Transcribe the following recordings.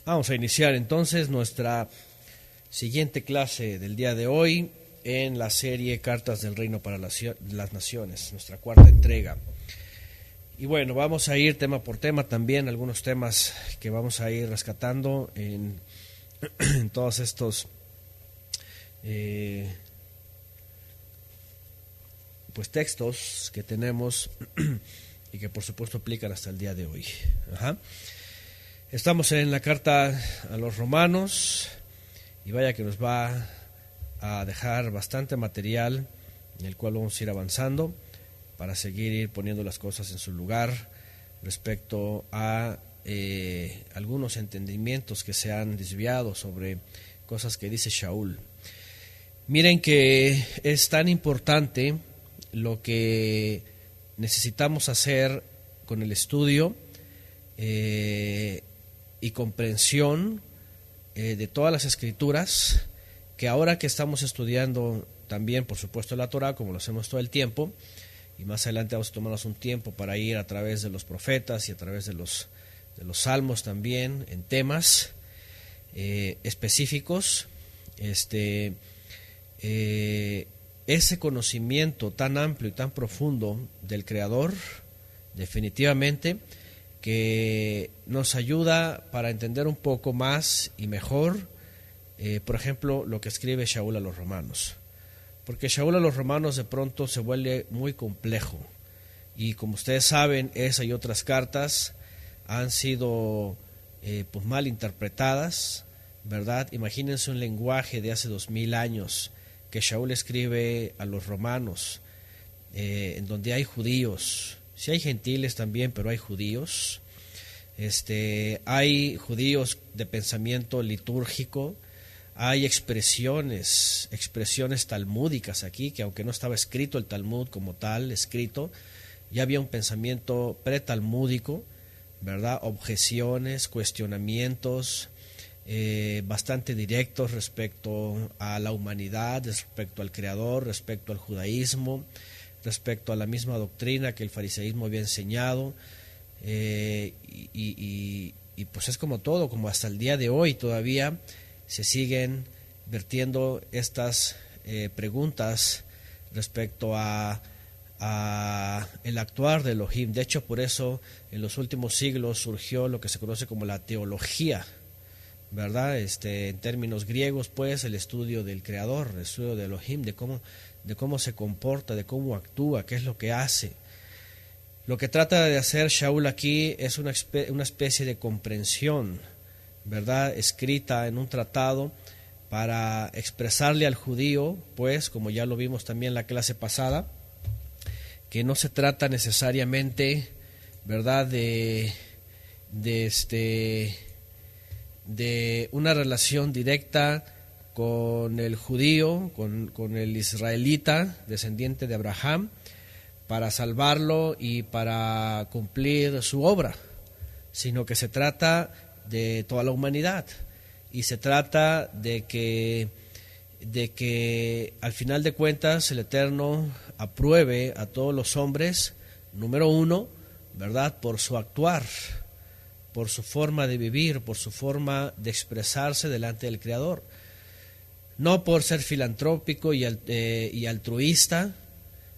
Vamos a iniciar entonces nuestra siguiente clase del día de hoy en la serie Cartas del Reino para las Naciones, nuestra cuarta entrega. Y bueno, vamos a ir tema por tema también, algunos temas que vamos a ir rescatando en todos estos pues textos que tenemos y que por supuesto aplican hasta el día de hoy. Estamos en la carta a los Romanos y vaya que nos va a dejar bastante material en el cual vamos a ir avanzando para seguir ir poniendo las cosas en su lugar respecto a algunos entendimientos que se han desviado sobre cosas que dice Shaul. Miren que es tan importante lo que necesitamos hacer con el estudio y comprensión de todas las escrituras, que ahora que estamos estudiando también, por supuesto, la Torah, como lo hacemos todo el tiempo, y más adelante vamos a tomarnos un tiempo para ir a través de los profetas y a través de los salmos también, en temas específicos, ese conocimiento tan amplio y tan profundo del Creador, definitivamente, que nos ayuda para entender un poco más y mejor, por ejemplo, lo que escribe Shaul a los Romanos. Porque Shaul a los Romanos de pronto se vuelve muy complejo. Y como ustedes saben, esa y otras cartas han sido pues mal interpretadas, ¿verdad? Imagínense un lenguaje de hace 2000 años que Shaul escribe a los romanos, en donde hay judíos. Sí hay gentiles también, pero hay judíos. Hay judíos de pensamiento litúrgico, hay expresiones talmúdicas aquí, que aunque no estaba escrito el Talmud como tal, escrito, ya había un pensamiento pretalmúdico, ¿verdad? Objeciones, cuestionamientos, bastante directos respecto a la humanidad, respecto al Creador, respecto al judaísmo, respecto a la misma doctrina que el fariseísmo había enseñado, y pues es como todo, como hasta el día de hoy todavía se siguen vertiendo estas preguntas respecto a el actuar de Elohim. De hecho, por eso en los últimos siglos surgió lo que se conoce como la teología, ¿verdad? En términos griegos, pues, el estudio del Creador, el estudio de Elohim, de cómo se comporta, de cómo actúa, qué es lo que hace. Lo que trata de hacer Shaul aquí es una especie de comprensión, ¿verdad? Escrita en un tratado para expresarle al judío, pues, como ya lo vimos también en la clase pasada, que no se trata necesariamente, ¿verdad?, de una relación directa con el judío, con el israelita, descendiente de Abraham, para salvarlo y para cumplir su obra, sino que se trata de toda la humanidad, y se trata de que al final de cuentas el Eterno apruebe a todos los hombres, número uno, ¿verdad?, por su actuar, por su forma de vivir, por su forma de expresarse delante del Creador, no por ser filantrópico y altruista,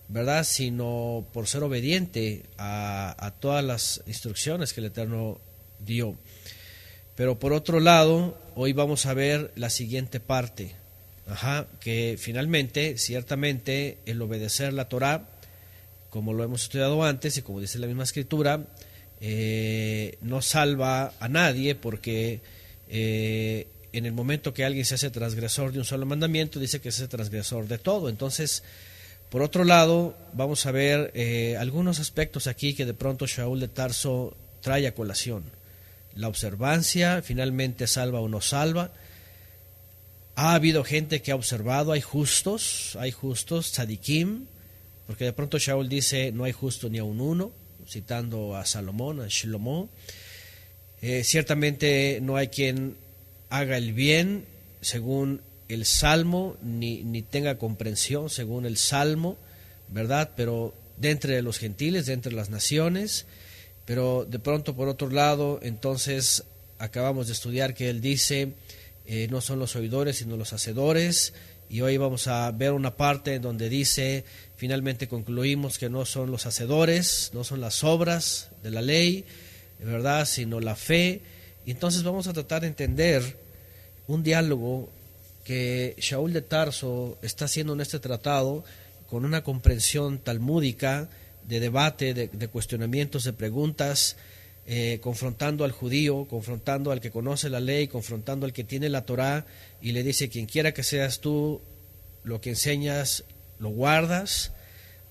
¿verdad?, sino por ser obediente a todas las instrucciones que el Eterno dio. Pero por otro lado, hoy vamos a ver la siguiente parte, que finalmente, ciertamente, el obedecer la Torah, como lo hemos estudiado antes y como dice la misma Escritura, no salva a nadie, porque en el momento que alguien se hace transgresor de un solo mandamiento, dice que se hace transgresor de todo. Entonces, por otro lado, vamos a ver algunos aspectos aquí que de pronto Shaul de Tarso trae a colación. La observancia, finalmente salva o no salva. Ha habido gente que ha observado, hay justos, tzadikim, porque de pronto Shaul dice no hay justo ni a un uno, citando a Salomón, a Shlomo. Ciertamente no hay quien haga el bien según el Salmo, ni tenga comprensión según el Salmo, ¿verdad? Pero de entre los gentiles, de entre las naciones. Pero de pronto, por otro lado, entonces acabamos de estudiar que él dice, no son los oidores sino los hacedores, y hoy vamos a ver una parte donde dice, finalmente concluimos que no son los hacedores, no son las obras de la ley, ¿verdad?, sino la fe. Y entonces vamos a tratar de entender un diálogo que Shaul de Tarso está haciendo en este tratado con una comprensión talmúdica, de debate, de cuestionamientos, de preguntas, confrontando al judío, confrontando al que conoce la ley, confrontando al que tiene la Torá, y le dice, quien quiera que seas tú, lo que enseñas lo guardas,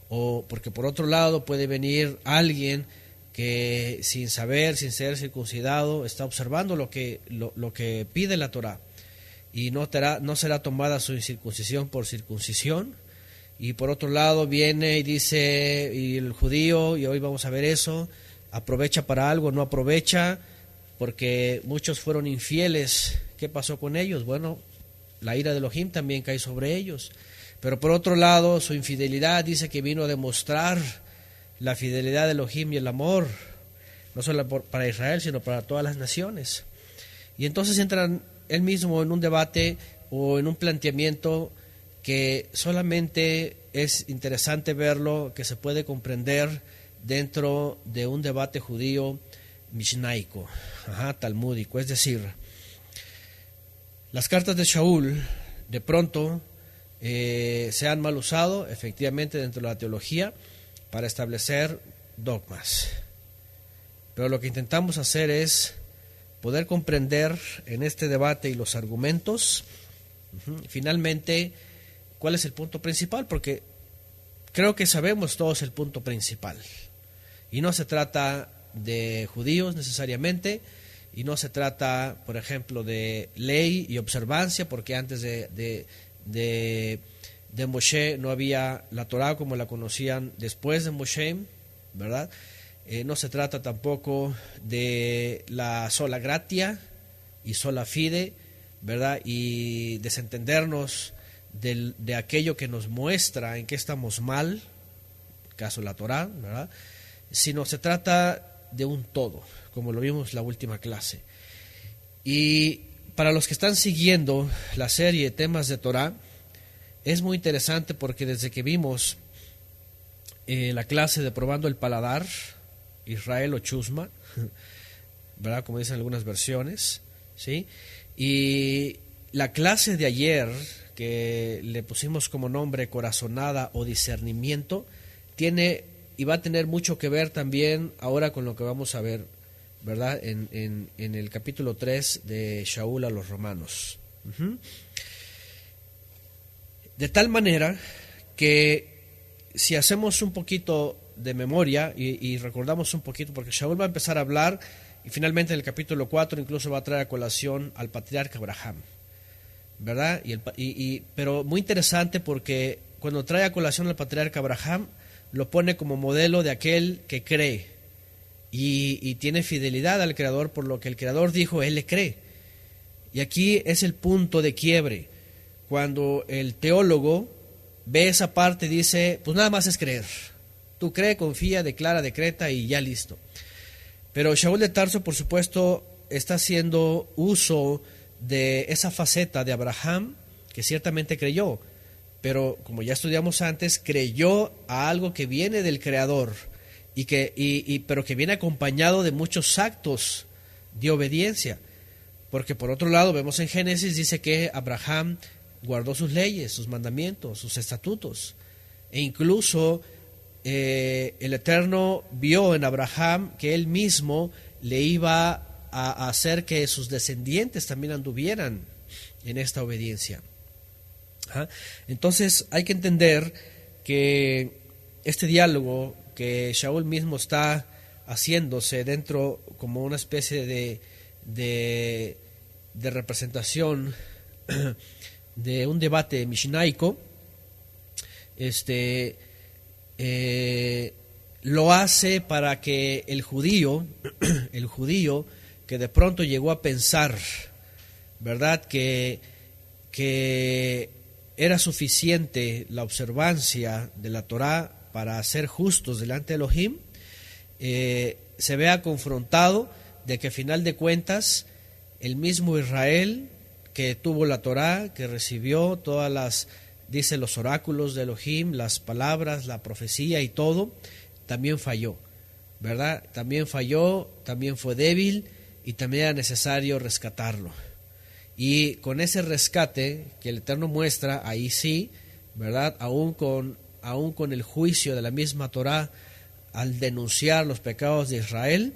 o porque por otro lado puede venir alguien que sin saber, sin ser circuncidado, está observando lo que pide la Torá, y no será tomada su incircuncisión por circuncisión. Y por otro lado viene y dice, y el judío, y hoy vamos a ver eso, aprovecha para algo, no aprovecha, porque muchos fueron infieles. ¿Qué pasó con ellos? Bueno, la ira de Elohim también cae sobre ellos. Pero por otro lado, su infidelidad dice que vino a demostrar la fidelidad de Elohim y el amor, no solo para Israel, sino para todas las naciones. Y entonces entran él mismo en un debate o en un planteamiento que solamente es interesante verlo, que se puede comprender dentro de un debate judío mishnaico, talmúdico. Es decir, las cartas de Shaul de pronto se han mal usado efectivamente dentro de la teología para establecer dogmas, pero lo que intentamos hacer es poder comprender en este debate y los argumentos finalmente cuál es el punto principal, porque creo que sabemos todos el punto principal, y no se trata de judíos necesariamente, y no se trata, por ejemplo, de ley y observancia, porque antes de Moshe no había la Torá como la conocían después de Moshe, ¿verdad? No se trata tampoco de la sola gratia y sola fide, ¿verdad? Y desentendernos de aquello que nos muestra en qué estamos mal, caso la Torá, ¿verdad?, sino se trata de un todo, como lo vimos la última clase. Y para los que están siguiendo la serie de temas de Torá, es muy interesante porque desde que vimos la clase de probando el paladar, Israel o Chusma, ¿verdad?, como dicen algunas versiones, ¿sí?, y la clase de ayer, que le pusimos como nombre corazonada o discernimiento, tiene y va a tener mucho que ver también ahora con lo que vamos a ver, ¿verdad?, en el capítulo 3 de Shaul a los romanos. De tal manera que si hacemos un poquito de memoria y recordamos un poquito, porque Shaul va a empezar a hablar y finalmente en el capítulo 4 incluso va a traer a colación al patriarca Abraham, ¿verdad? Pero muy interesante porque cuando trae a colación al patriarca Abraham, lo pone como modelo de aquel que cree y tiene fidelidad al Creador, por lo que el Creador dijo, él le cree. Y aquí es el punto de quiebre, cuando el teólogo ve esa parte y dice, pues nada más es creer. Tú cree, confía, declara, decreta y ya listo. Pero Shaul de Tarso, por supuesto, está haciendo uso de esa faceta de Abraham, que ciertamente creyó, pero como ya estudiamos antes, creyó a algo que viene del Creador, pero que viene acompañado de muchos actos de obediencia, porque por otro lado vemos en Génesis, dice que Abraham guardó sus leyes, sus mandamientos, sus estatutos, e incluso el Eterno vio en Abraham que él mismo le iba a hacer que sus descendientes también anduvieran en esta obediencia. Entonces hay que entender que este diálogo que Shaul mismo está haciéndose dentro como una especie de representación de un debate mishnaico, lo hace para que el judío que de pronto llegó a pensar, ¿verdad?, que era suficiente la observancia de la Torá para ser justos delante de Elohim, se vea confrontado de que a final de cuentas el mismo Israel que tuvo la Torá, que recibió todas las, dice, los oráculos de Elohim, las palabras, la profecía y todo, también falló, ¿verdad? También falló, también fue débil y también era necesario rescatarlo. Y con ese rescate que el Eterno muestra, ahí sí, ¿verdad? Aún con el juicio de la misma Torá, al denunciar los pecados de Israel,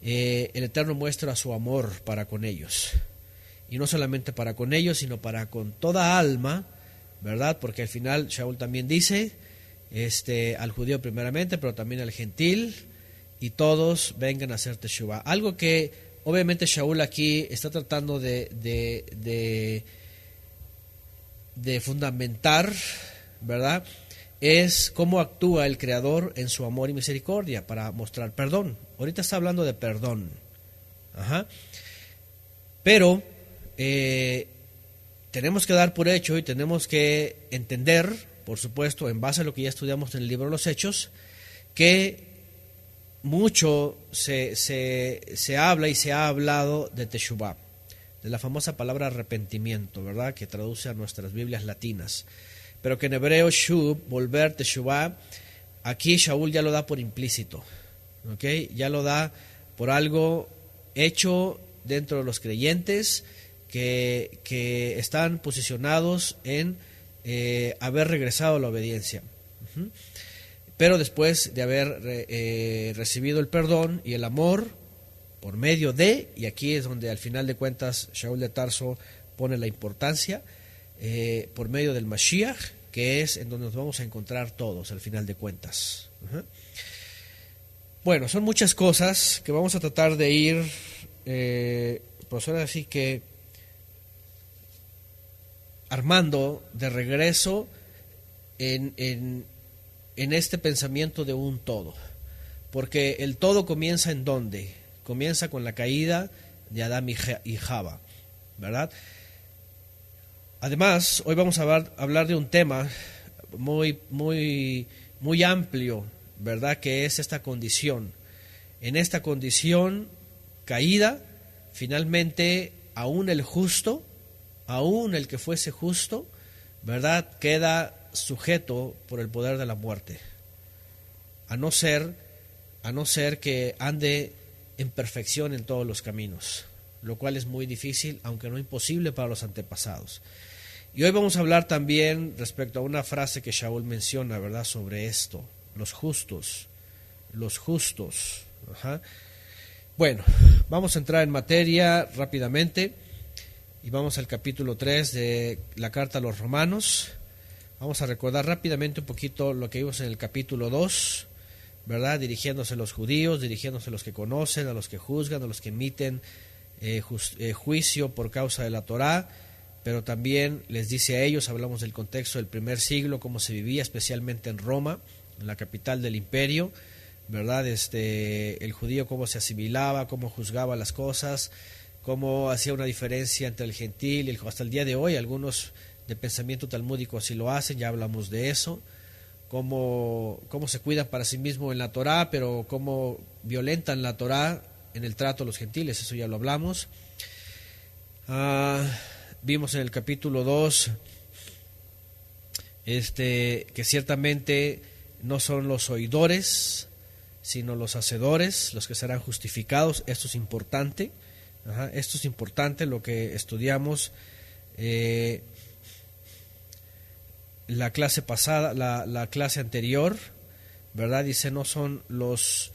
el Eterno muestra su amor para con ellos. Y no solamente para con ellos, sino para con toda alma, ¿verdad? Porque al final Shaul también dice, al judío primeramente, pero también al gentil, y todos vengan a hacer teshuvá. Algo que obviamente Shaul aquí está tratando de fundamentar, ¿verdad? Es cómo actúa el Creador en su amor y misericordia para mostrar perdón. Ahorita está hablando de perdón. Ajá. Pero tenemos que dar por hecho y tenemos que entender, por supuesto, en base a lo que ya estudiamos en el libro de los Hechos, que mucho se habla y se ha hablado de teshuvá, de la famosa palabra arrepentimiento, ¿verdad? Que traduce a nuestras Biblias latinas. Pero que en hebreo, shub, volver, teshuvá, aquí Shaul ya lo da por implícito, ¿ok? Ya lo da por algo hecho dentro de los creyentes que están posicionados en haber regresado a la obediencia. Pero después de haber recibido el perdón y el amor por medio de, y aquí es donde al final de cuentas Shaul de Tarso pone la importancia, por medio del Mashiach, que es en donde nos vamos a encontrar todos al final de cuentas. Bueno, son muchas cosas que vamos a tratar de ir, profesora, así que armando de regreso en este pensamiento de un todo, porque el todo comienza ¿en dónde? Comienza con la caída de Adán y Java, ¿verdad? Además, hoy vamos a hablar de un tema muy amplio, ¿verdad? Que es esta condición. En esta condición caída, finalmente, aún el justo, aún el que fuese justo, ¿verdad? Queda sujeto por el poder de la muerte, a no ser que ande en perfección en todos los caminos, lo cual es muy difícil, aunque no imposible para los antepasados. Y hoy vamos a hablar también respecto a una frase que Shaul menciona, ¿verdad? Sobre esto, los justos. Ajá. Bueno, vamos a entrar en materia rápidamente y vamos al capítulo 3 de la carta a los Romanos. Vamos a recordar rápidamente un poquito lo que vimos en el capítulo 2, ¿verdad? Dirigiéndose a los judíos, dirigiéndose a los que conocen, a los que juzgan, a los que emiten juicio por causa de la Torá, pero también les dice a ellos, hablamos del contexto del primer siglo, cómo se vivía especialmente en Roma, en la capital del imperio, ¿verdad? El judío cómo se asimilaba, cómo juzgaba las cosas, cómo hacía una diferencia entre el gentil y hasta el día de hoy, algunos de pensamiento talmúdico así lo hacen, ya hablamos de eso, cómo se cuidan para sí mismos en la Torá, pero cómo violentan la Torá en el trato a los gentiles, eso ya lo hablamos. Vimos en el capítulo 2 que ciertamente no son los oidores, sino los hacedores los que serán justificados. Esto es importante. Esto es importante, lo que estudiamos la clase pasada, la clase anterior, ¿verdad? Dice no son los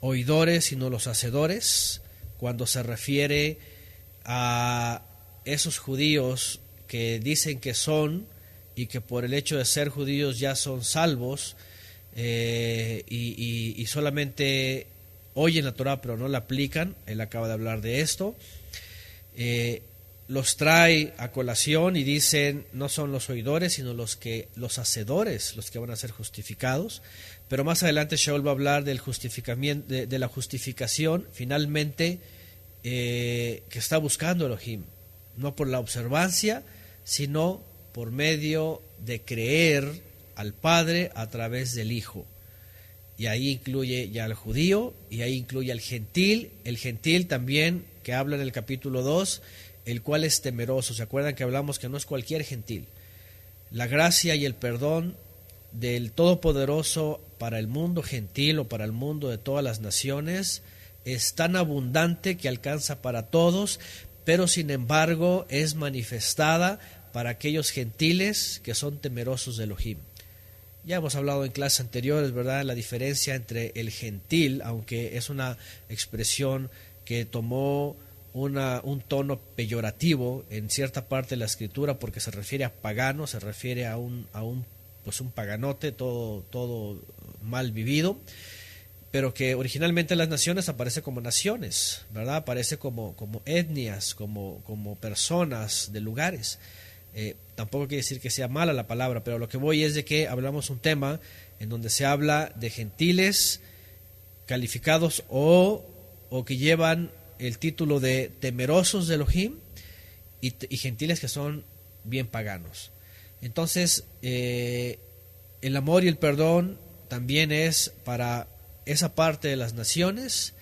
oidores, sino los hacedores, cuando se refiere a esos judíos que dicen que son y que por el hecho de ser judíos ya son salvos, y solamente oyen la Torah pero no la aplican. Él acaba de hablar de esto. Los trae a colación y dicen no son los oidores sino los hacedores los que van a ser justificados. Pero más adelante Shaul va a hablar del justificamiento, de la justificación finalmente que está buscando Elohim, no por la observancia sino por medio de creer al Padre a través del Hijo. y ahí incluye ya al judío, y ahí incluye al el gentil también, que habla en el capítulo 2, el cual es temeroso. ¿Se acuerdan que hablamos que no es cualquier gentil? La gracia y el perdón del Todopoderoso para el mundo gentil o para el mundo de todas las naciones es tan abundante que alcanza para todos, pero sin embargo es manifestada para aquellos gentiles que son temerosos de Elohim. Ya hemos hablado en clases anteriores, ¿verdad?, la diferencia entre el gentil, aunque es una expresión que tomó un tono peyorativo en cierta parte de la escritura porque se refiere a pagano, se refiere a un paganote, todo mal vivido, pero que originalmente en las naciones aparece como naciones, ¿verdad? Aparece como etnias, como personas de lugares. Tampoco quiere decir que sea mala la palabra, pero lo que voy es de que hablamos un tema en donde se habla de gentiles calificados o que llevan el título de temerosos de Elohim y gentiles que son bien paganos. Entonces, el amor y el perdón también es para esa parte de las naciones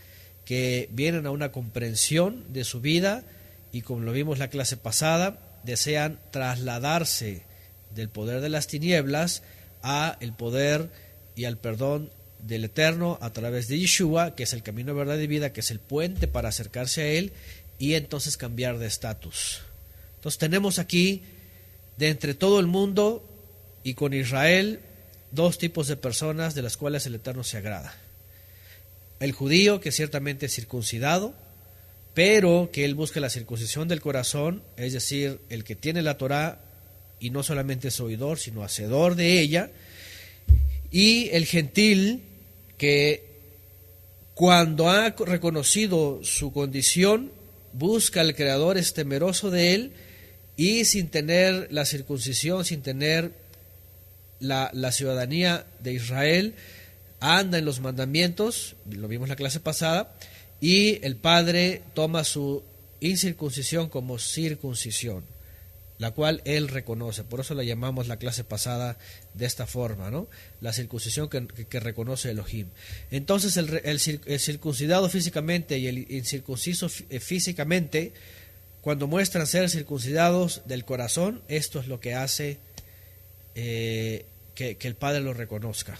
que vienen a una comprensión de su vida y, como lo vimos la clase pasada, desean trasladarse del poder de las tinieblas a el poder y al perdón del Eterno a través de Yeshua, que es el camino, verdad y vida, que es el puente para acercarse a Él y entonces cambiar de estatus. Entonces tenemos aquí, de entre todo el mundo y con Israel, dos tipos de personas de las cuales el Eterno se agrada. El judío, que ciertamente es circuncidado, pero que él busca la circuncisión del corazón, es decir, el que tiene la Torá y no solamente es oidor, sino hacedor de ella. Y el gentil, que cuando ha reconocido su condición, busca al Creador, es temeroso de Él, y sin tener la circuncisión, sin tener la ciudadanía de Israel, anda en los mandamientos, lo vimos la clase pasada, y el Padre toma su incircuncisión como circuncisión, la cual Él reconoce. Por eso la llamamos la clase pasada de esta forma, ¿no? La circuncisión que reconoce Elohim. Entonces el circuncidado físicamente y el incircunciso físicamente, cuando muestran ser circuncidados del corazón, esto es lo que hace que el Padre lo reconozca.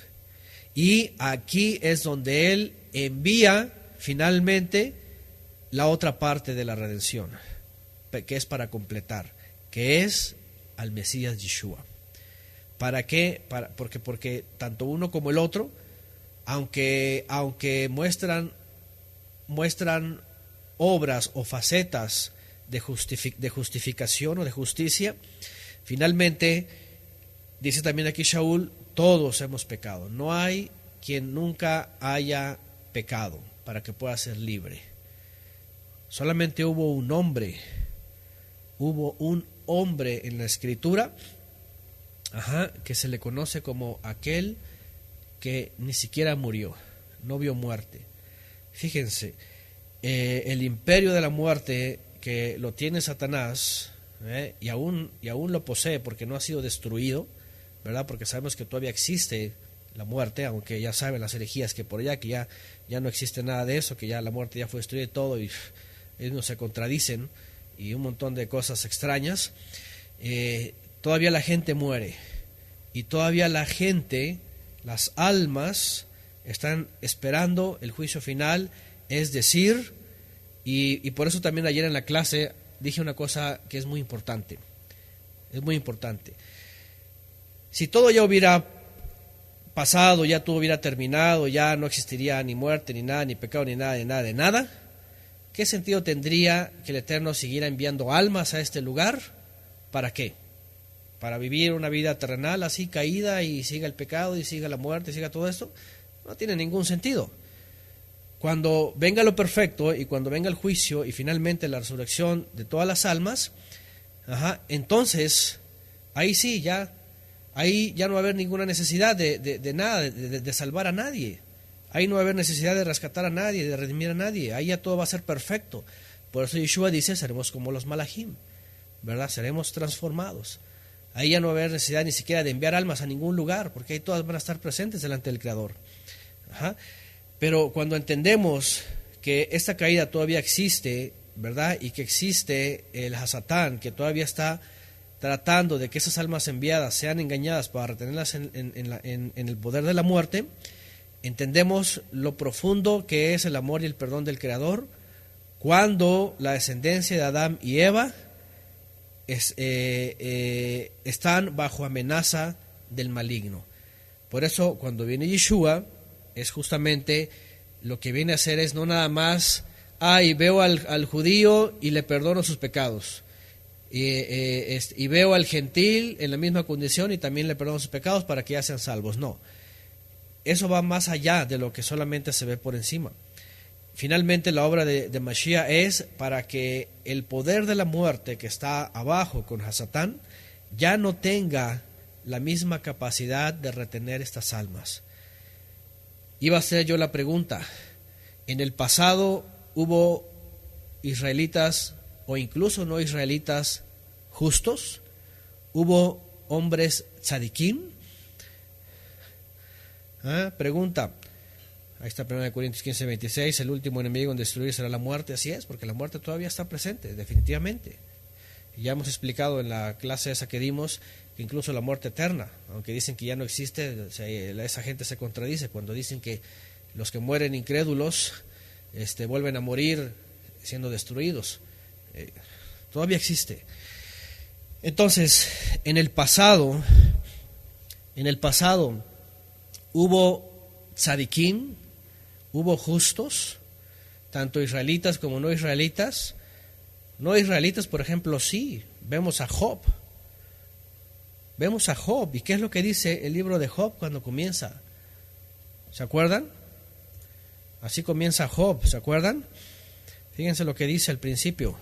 Y aquí es donde Él envía finalmente la otra parte de la redención, que es para completar, que es al Mesías Yeshua. ¿Para qué? Porque tanto uno como el otro, aunque muestran obras o facetas de justificación o de justicia, finalmente, dice también aquí Shaul, todos hemos pecado. No hay quien nunca haya pecado para que pueda ser libre. Solamente hubo un hombre en la Escritura, que se le conoce como aquel que ni siquiera murió, no vio muerte. Fíjense, el imperio de la muerte que lo tiene Satanás, y aún lo posee porque no ha sido destruido, ¿verdad? Porque sabemos que todavía existe la muerte, aunque ya saben las herejías que por allá, que ya no existe nada de eso, que ya la muerte ya fue destruida y todo, y ellos se contradicen, y un montón de cosas extrañas. Todavía la gente muere, y todavía la gente, las almas, están esperando el juicio final, es decir, y por eso también ayer en la clase dije una cosa que es muy importante. Si todo ya hubiera pasado, ya todo hubiera terminado, ya no existiría ni muerte, ni nada, ni pecado, ni nada, de nada, ¿qué sentido tendría que el Eterno siguiera enviando almas a este lugar? ¿Para qué? ¿Para vivir una vida terrenal así caída y siga el pecado y siga la muerte y siga todo esto? No tiene ningún sentido. Cuando venga lo perfecto y cuando venga el juicio y finalmente la resurrección de todas las almas, entonces ahí sí, ahí ya no va a haber ninguna necesidad de nada, de salvar a nadie. Ahí no va a haber necesidad de rescatar a nadie, de redimir a nadie. Ahí ya todo va a ser perfecto. Por eso Yeshua dice, seremos como los malajim, ¿verdad? Seremos transformados. Ahí ya no va a haber necesidad ni siquiera de enviar almas a ningún lugar, porque ahí todas van a estar presentes delante del Creador. Ajá. Pero cuando entendemos que esta caída todavía existe, ¿verdad? Y que existe el Hasatán, que todavía está tratando de que esas almas enviadas sean engañadas para retenerlas en el poder de la muerte, entendemos lo profundo que es el amor y el perdón del Creador cuando la descendencia de Adán y Eva están bajo amenaza del maligno. Por eso cuando viene Yeshua, es justamente lo que viene a hacer es no nada más, y veo al judío y le perdono sus pecados, y veo al gentil en la misma condición y también le perdono sus pecados para que ya sean salvos. No, eso va más allá de lo que solamente se ve por encima. Finalmente la obra de Mashiach es para que el poder de la muerte que está abajo con Hasatán ya no tenga la misma capacidad de retener estas almas. Iba a hacer yo la pregunta, ¿en el pasado hubo israelitas o incluso no israelitas justos? ¿Hubo hombres tzadikim? Pregunta, ahí está 1 Corintios 15:26, el último enemigo en destruir será la muerte. Así es, porque la muerte todavía está presente, definitivamente. Y ya hemos explicado en la clase esa que dimos que incluso la muerte eterna, aunque dicen que ya no existe, esa gente se contradice cuando dicen que los que mueren incrédulos vuelven a morir siendo destruidos. Todavía existe. Entonces, en el pasado hubo tzadikim, hubo justos, tanto israelitas como no israelitas. No israelitas, por ejemplo, sí, vemos a Job. ¿Y qué es lo que dice el libro de Job cuando comienza? ¿Se acuerdan? Así comienza Job, ¿se acuerdan? Fíjense lo que dice al principio.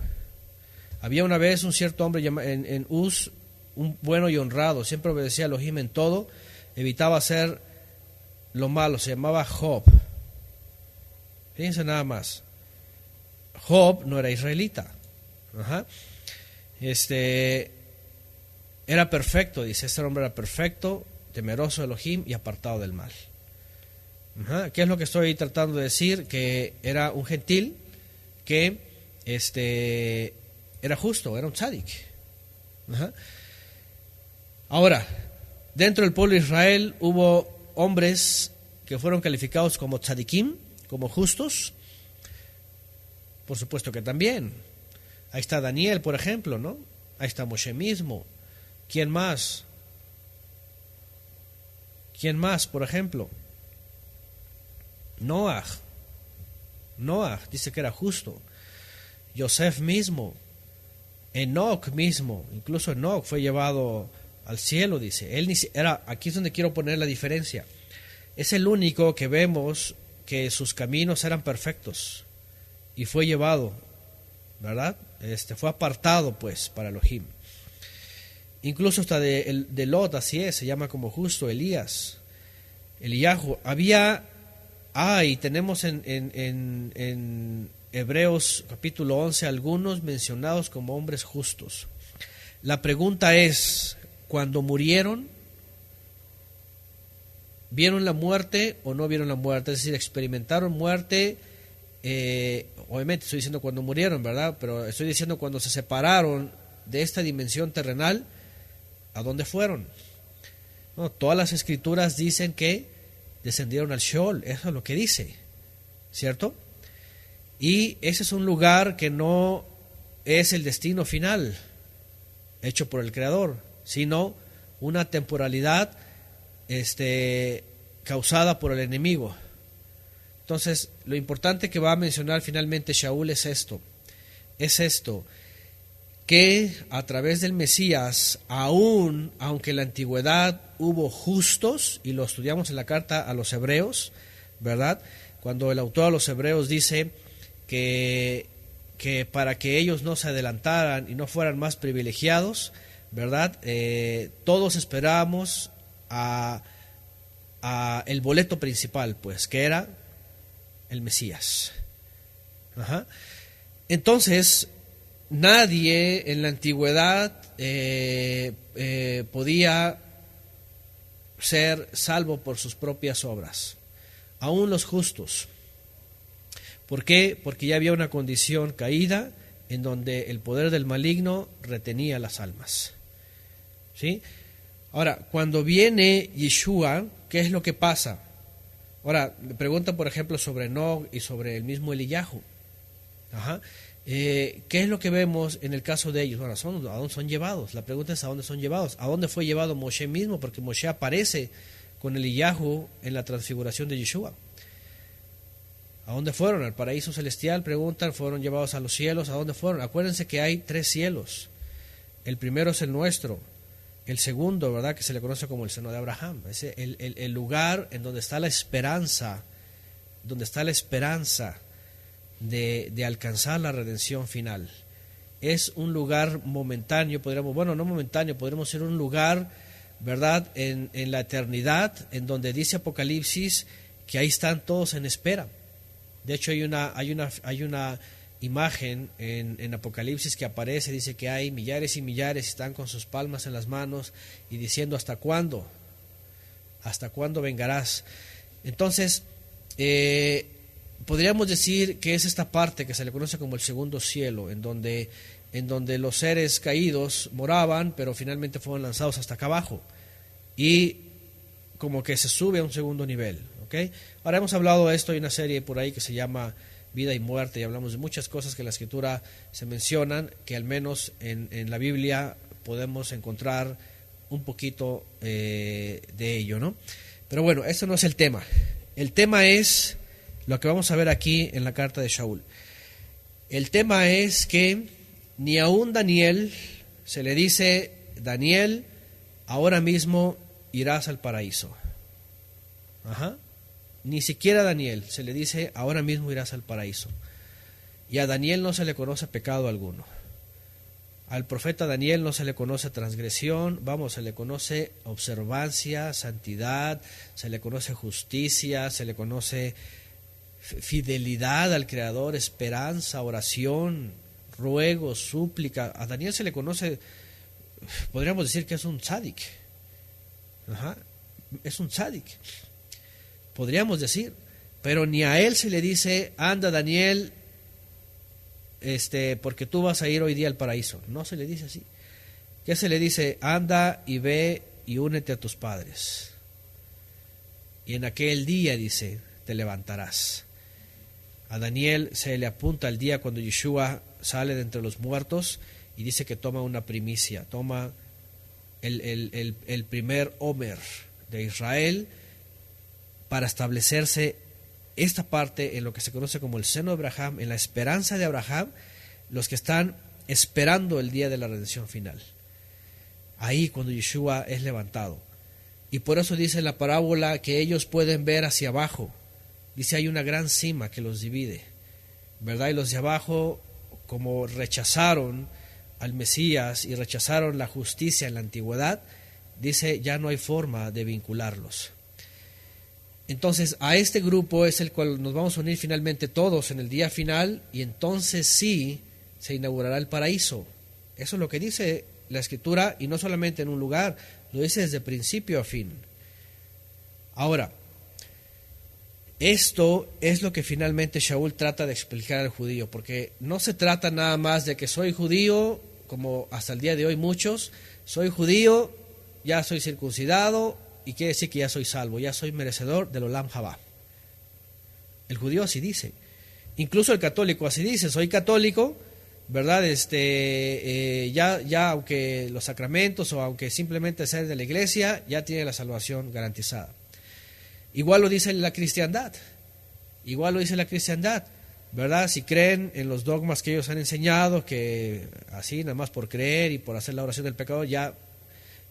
Había una vez un cierto hombre en Uz, un bueno y honrado, siempre obedecía a Elohim en todo, evitaba hacer lo malo, se llamaba Job. Fíjense nada más. Job no era israelita. Ajá. Era perfecto, dice, este hombre era perfecto, temeroso de Elohim y apartado del mal. Ajá. ¿Qué es lo que estoy tratando de decir? Que era un gentil que era justo, era un tzadik. Ajá. Ahora, dentro del pueblo de Israel hubo hombres que fueron calificados como tzadikim, como justos. Por supuesto que también. Ahí está Daniel, por ejemplo, ¿no? Ahí está Moshe mismo. ¿Quién más? Por ejemplo? Noah dice que era justo. Yosef mismo. Enoch mismo. Incluso Enoch fue llevado al cielo, dice. Aquí es donde quiero poner la diferencia. Es el único que vemos que sus caminos eran perfectos y fue llevado, ¿verdad? Fue apartado, pues, para Elohim. Incluso hasta de Lot, así es, se llama como justo, Elías, Eliyahu. Y tenemos en Hebreos capítulo 11 algunos mencionados como hombres justos. La pregunta es, cuando murieron, ¿vieron la muerte o no vieron la muerte? Es decir, experimentaron muerte. Obviamente estoy diciendo cuando murieron, ¿verdad? Pero estoy diciendo cuando se separaron de esta dimensión terrenal, ¿a dónde fueron? No, todas las escrituras dicen que descendieron al Sheol, eso es lo que dice, ¿cierto? Y ese es un lugar que no es el destino final hecho por el Creador, sino una temporalidad causada por el enemigo. Entonces, lo importante que va a mencionar finalmente Shaul es esto, que a través del Mesías, aunque en la antigüedad hubo justos, y lo estudiamos en la carta a los Hebreos, ¿verdad? Cuando el autor a los Hebreos dice que para que ellos no se adelantaran y no fueran más privilegiados, ¿verdad? Todos esperábamos a el boleto principal, pues, que era el Mesías. Ajá. Entonces, nadie en la antigüedad podía ser salvo por sus propias obras. aún los justos. ¿Por qué? Porque ya había una condición caída en donde el poder del maligno retenía las almas. ¿Sí? Ahora, cuando viene Yeshua, ¿qué es lo que pasa? Ahora, me preguntan, por ejemplo, sobre Enoc y sobre el mismo Eliyahu. ¿Qué es lo que vemos en el caso de ellos? Bueno, ¿a dónde son llevados? La pregunta es ¿a dónde son llevados? ¿A dónde fue llevado Moshe mismo? Porque Moshe aparece con Eliyahu en la transfiguración de Yeshua. ¿A dónde fueron? Al paraíso celestial, preguntan, fueron llevados a los cielos. ¿A dónde fueron? Acuérdense que hay 3 cielos. El primero es el nuestro. El segundo, ¿verdad?, que se le conoce como el seno de Abraham. Es el lugar en donde está la esperanza, de alcanzar la redención final. Es un lugar momentáneo, no momentáneo, podríamos ser un lugar, ¿verdad?, en la eternidad, en donde dice Apocalipsis que ahí están todos en espera. De hecho, hay una imagen en Apocalipsis que aparece, dice que hay millares y millares, están con sus palmas en las manos y diciendo ¿hasta cuándo? ¿Hasta cuándo vengarás? Entonces, podríamos decir que es esta parte que se le conoce como el segundo cielo, en donde los seres caídos moraban, pero finalmente fueron lanzados hasta acá abajo y como que se sube a un segundo nivel. ¿Okay? Ahora hemos hablado de esto, hay una serie por ahí que se llama Vida y Muerte, y hablamos de muchas cosas que en la Escritura se mencionan, que al menos en la Biblia podemos encontrar un poquito de ello, ¿no? Pero bueno, eso no es el tema. El tema es lo que vamos a ver aquí en la carta de Shaul. El tema es que ni aún Daniel se le dice, Daniel, ahora mismo irás al paraíso. Ni siquiera a Daniel se le dice, ahora mismo irás al paraíso. Y a Daniel no se le conoce pecado alguno. Al profeta Daniel no se le conoce transgresión, se le conoce observancia, santidad, se le conoce justicia, se le conoce fidelidad al Creador, esperanza, oración, ruego, súplica. A Daniel se le conoce, podríamos decir que es un tzadik. Es un tzadik, podríamos decir, pero ni a él se le dice, anda Daniel, porque tú vas a ir hoy día al paraíso. No se le dice así. ¿Qué se le dice? Anda y ve y únete a tus padres. Y en aquel día, dice, te levantarás. A Daniel se le apunta el día cuando Yeshua sale de entre los muertos y dice que toma una primicia, toma el primer Omer de Israel para establecerse esta parte en lo que se conoce como el seno de Abraham, en la esperanza de Abraham, los que están esperando el día de la redención final. Ahí cuando Yeshua es levantado. Y por eso dice en la parábola que ellos pueden ver hacia abajo. Dice, hay una gran cima que los divide, ¿verdad? Y los de abajo, como rechazaron al Mesías y rechazaron la justicia en la antigüedad, dice, ya no hay forma de vincularlos. Entonces, a este grupo es el cual nos vamos a unir finalmente todos en el día final, y entonces sí se inaugurará el paraíso. Eso es lo que dice la Escritura, y no solamente en un lugar, lo dice desde principio a fin. Ahora, esto es lo que finalmente Shaul trata de explicar al judío, porque no se trata nada más de que soy judío, como hasta el día de hoy muchos, soy judío, ya soy circuncidado, y quiere decir que ya soy salvo, ya soy merecedor del Olam Haba. El judío así dice. Incluso el católico así dice, soy católico, ¿verdad? Ya aunque los sacramentos o aunque simplemente ser de la iglesia, ya tiene la salvación garantizada. Igual lo dice la cristiandad, ¿verdad? Si creen en los dogmas que ellos han enseñado, que así nada más por creer y por hacer la oración del pecador, ya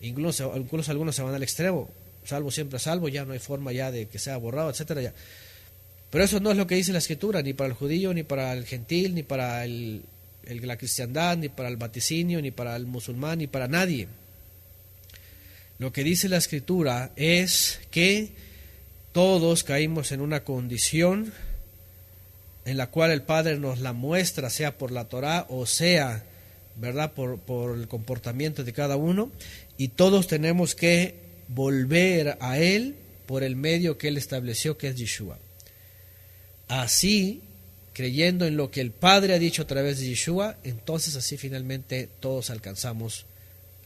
incluso algunos se van al extremo, salvo siempre salvo, ya no hay forma ya de que sea borrado, etcétera, ya. Pero eso no es lo que dice la Escritura, ni para el judío, ni para el gentil, ni para la cristiandad, ni para el vaticinio, ni para el musulmán, ni para nadie. Lo que dice la Escritura es que todos caímos en una condición en la cual el Padre nos la muestra, sea por la Torá o sea, ¿verdad?, por el comportamiento de cada uno, y todos tenemos que volver a Él por el medio que Él estableció, que es Yeshua. Así, creyendo en lo que el Padre ha dicho a través de Yeshua, entonces así finalmente todos alcanzamos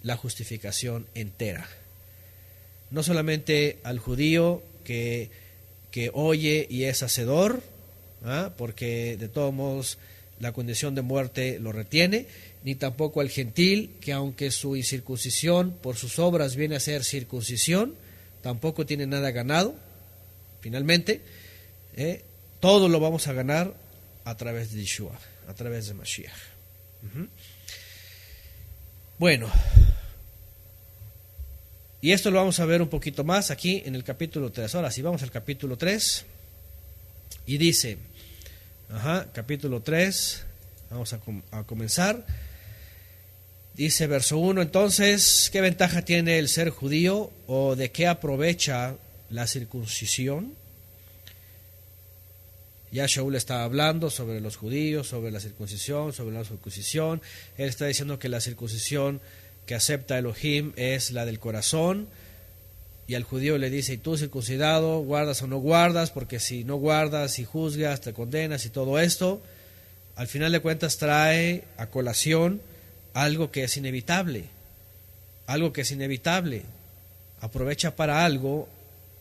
la justificación entera. No solamente al judío que oye y es hacedor, porque de todos modos la condición de muerte lo retiene, ni tampoco al gentil, que aunque su incircuncisión por sus obras viene a ser circuncisión, tampoco tiene nada ganado. Finalmente, todo lo vamos a ganar a través de Yeshua, a través de Mashiach. Bueno, y esto lo vamos a ver un poquito más aquí en el capítulo 3. Ahora sí, vamos al capítulo 3. Y dice, capítulo 3, vamos a comenzar. Dice verso 1, entonces, ¿qué ventaja tiene el ser judío o de qué aprovecha la circuncisión? Ya Shaul está hablando sobre los judíos, sobre la circuncisión, sobre la circuncisión. Él está diciendo que la circuncisión que acepta Elohim es la del corazón. Y al judío le dice, ¿y tú circuncidado, guardas o no guardas? Porque si no guardas y juzgas, te condenas y todo esto. Al final de cuentas trae a colación algo que es inevitable. Algo que es inevitable. Aprovecha para algo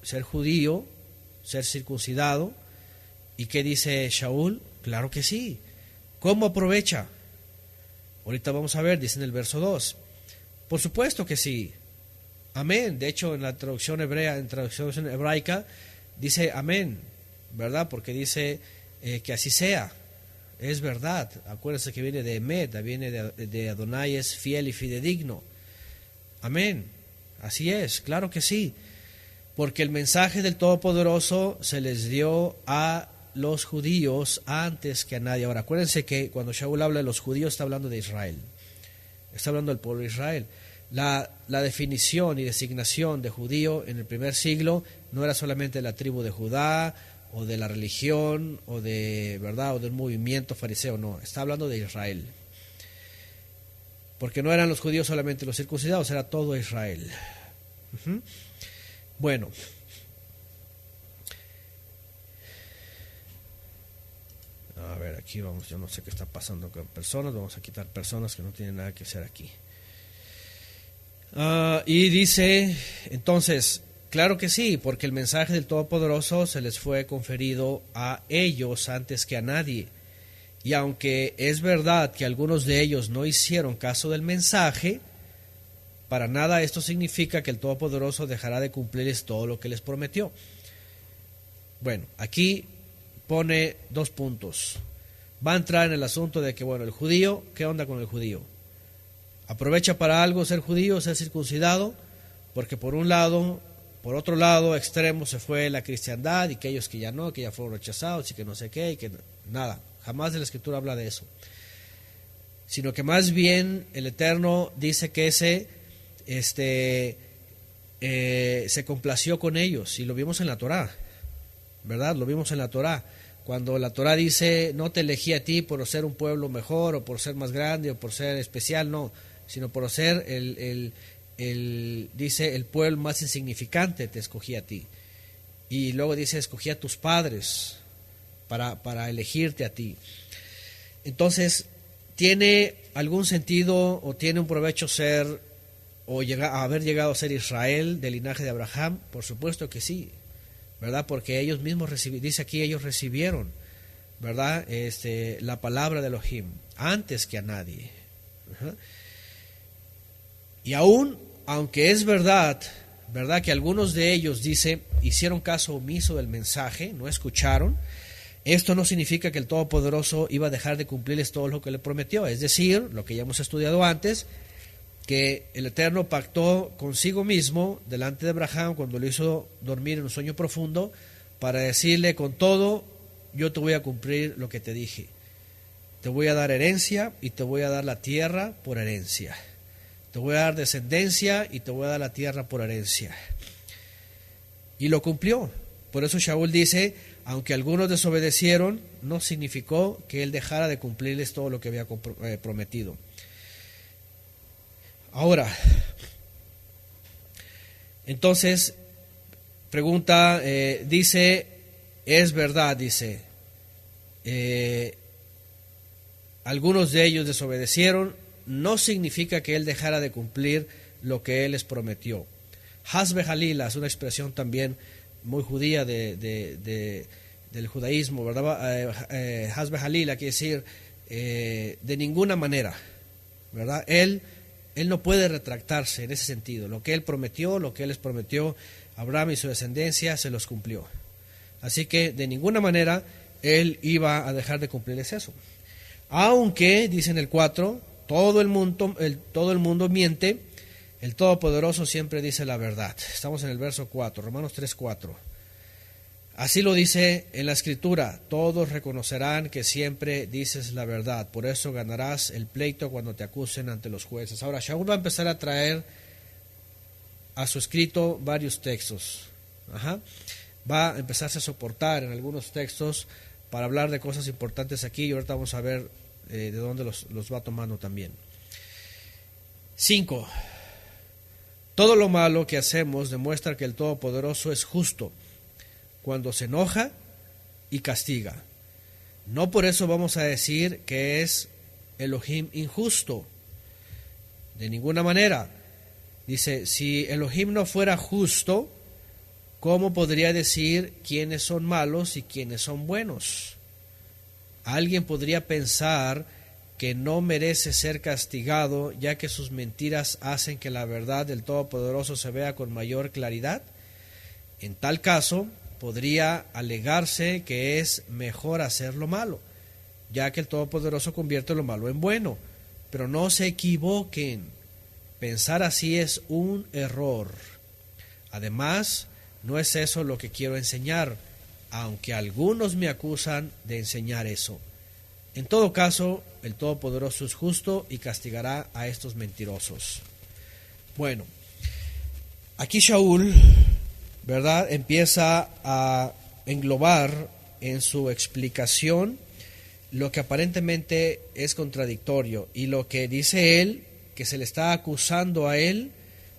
ser judío, ser circuncidado. ¿Y qué dice Shaul? Claro que sí. ¿Cómo aprovecha? Ahorita vamos a ver, dice en el verso 2. Por supuesto que sí. Amén. De hecho, en la traducción hebrea, en traducción hebraica, dice amén, ¿verdad? Porque dice que así sea. Es verdad. Acuérdense que viene de Emet, viene de Adonai, es fiel y fidedigno. Amén. Así es, claro que sí. Porque el mensaje del Todopoderoso se les dio a los judíos antes que a nadie. Ahora, acuérdense que cuando Shaul habla de los judíos está hablando de Israel. Está hablando del pueblo de Israel. La definición y designación de judío en el primer siglo no era solamente de la tribu de Judá o de la religión o de verdad o del movimiento fariseo, no, está hablando de Israel. Porque no eran los judíos solamente los circuncidados, era todo Israel. Bueno, a ver, aquí vamos, yo no sé qué está pasando con personas, vamos a quitar personas que no tienen nada que hacer aquí. Y dice, entonces, claro que sí, porque el mensaje del Todopoderoso se les fue conferido a ellos antes que a nadie. Y aunque es verdad que algunos de ellos no hicieron caso del mensaje, para nada esto significa que el Todopoderoso dejará de cumplirles todo lo que les prometió. Bueno, aquí pone 2 puntos. Va a entrar en el asunto de que, bueno, el judío, ¿qué onda con el judío? ¿Aprovecha para algo ser judío, ser circuncidado? Porque por otro lado extremo se fue la cristiandad y que ellos que ya no, que ya fueron rechazados y que no sé qué, y que nada, jamás de la Escritura habla de eso. Sino que más bien el Eterno dice que se complació con ellos, y lo vimos en la Torá, ¿verdad? Lo vimos en la Torá. Cuando la Torá dice, no te elegí a ti por ser un pueblo mejor, o por ser más grande, o por ser especial, no, sino por ser dice, el pueblo más insignificante te escogí a ti. Y luego dice, escogí a tus padres para elegirte a ti. Entonces, ¿tiene algún sentido o tiene un provecho ser o haber llegado a ser Israel del linaje de Abraham? Por supuesto que sí, ¿verdad? Porque ellos mismos dice aquí, ellos recibieron, ¿verdad? La palabra de Elohim antes que a nadie. Y aunque es verdad que algunos de ellos, dice, hicieron caso omiso del mensaje, no escucharon, esto no significa que el Todopoderoso iba a dejar de cumplirles todo lo que le prometió. Es decir, lo que ya hemos estudiado antes, que el Eterno pactó consigo mismo delante de Abraham cuando lo hizo dormir en un sueño profundo, para decirle, con todo, yo te voy a cumplir lo que te dije. Te voy a dar herencia y te voy a dar la tierra por herencia. Te voy a dar descendencia y te voy a dar la tierra por herencia. Y lo cumplió. Por eso Shaul dice, aunque algunos desobedecieron, no significó que él dejara de cumplirles todo lo que había prometido. Ahora, entonces, pregunta, dice, es verdad, dice, algunos de ellos desobedecieron, no significa que él dejara de cumplir lo que él les prometió. Hasbe Jalila es una expresión también muy judía del judaísmo, ¿verdad? Hasbe Jalila quiere decir de ninguna manera, ¿verdad? Él no puede retractarse en ese sentido. Lo que él prometió, lo que él les prometió a Abraham y su descendencia, se los cumplió. Así que de ninguna manera él iba a dejar de cumplirles eso. Aunque, dice en el 4, todo el mundo miente, el Todopoderoso siempre dice la verdad. Estamos en el verso 4, Romanos 3:4. Así lo dice en la Escritura, todos reconocerán que siempre dices la verdad, por eso ganarás el pleito cuando te acusen ante los jueces. Ahora, Shaul va a empezar a traer a su escrito varios textos. Va a empezarse a soportar en algunos textos para hablar de cosas importantes aquí, y ahorita vamos a ver de dónde los va tomando también. 5. Todo lo malo que hacemos demuestra que el Todopoderoso es justo cuando se enoja y castiga. No por eso vamos a decir que es Elohim injusto, de ninguna manera. Dice, si Elohim no fuera justo, ¿cómo podría decir quiénes son malos y quiénes son buenos? Alguien podría pensar que no merece ser castigado, ya que sus mentiras hacen que la verdad del Todopoderoso se vea con mayor claridad. En tal caso, podría alegarse que es mejor hacer lo malo, ya que el Todopoderoso convierte lo malo en bueno. Pero no se equivoquen, pensar así es un error. Además, no es eso lo que quiero enseñar, aunque algunos me acusan de enseñar eso. En todo caso, el Todopoderoso es justo y castigará a estos mentirosos. Bueno, aquí Shaul, ¿verdad?, empieza a englobar en su explicación lo que aparentemente es contradictorio y lo que dice él, que se le está acusando a él,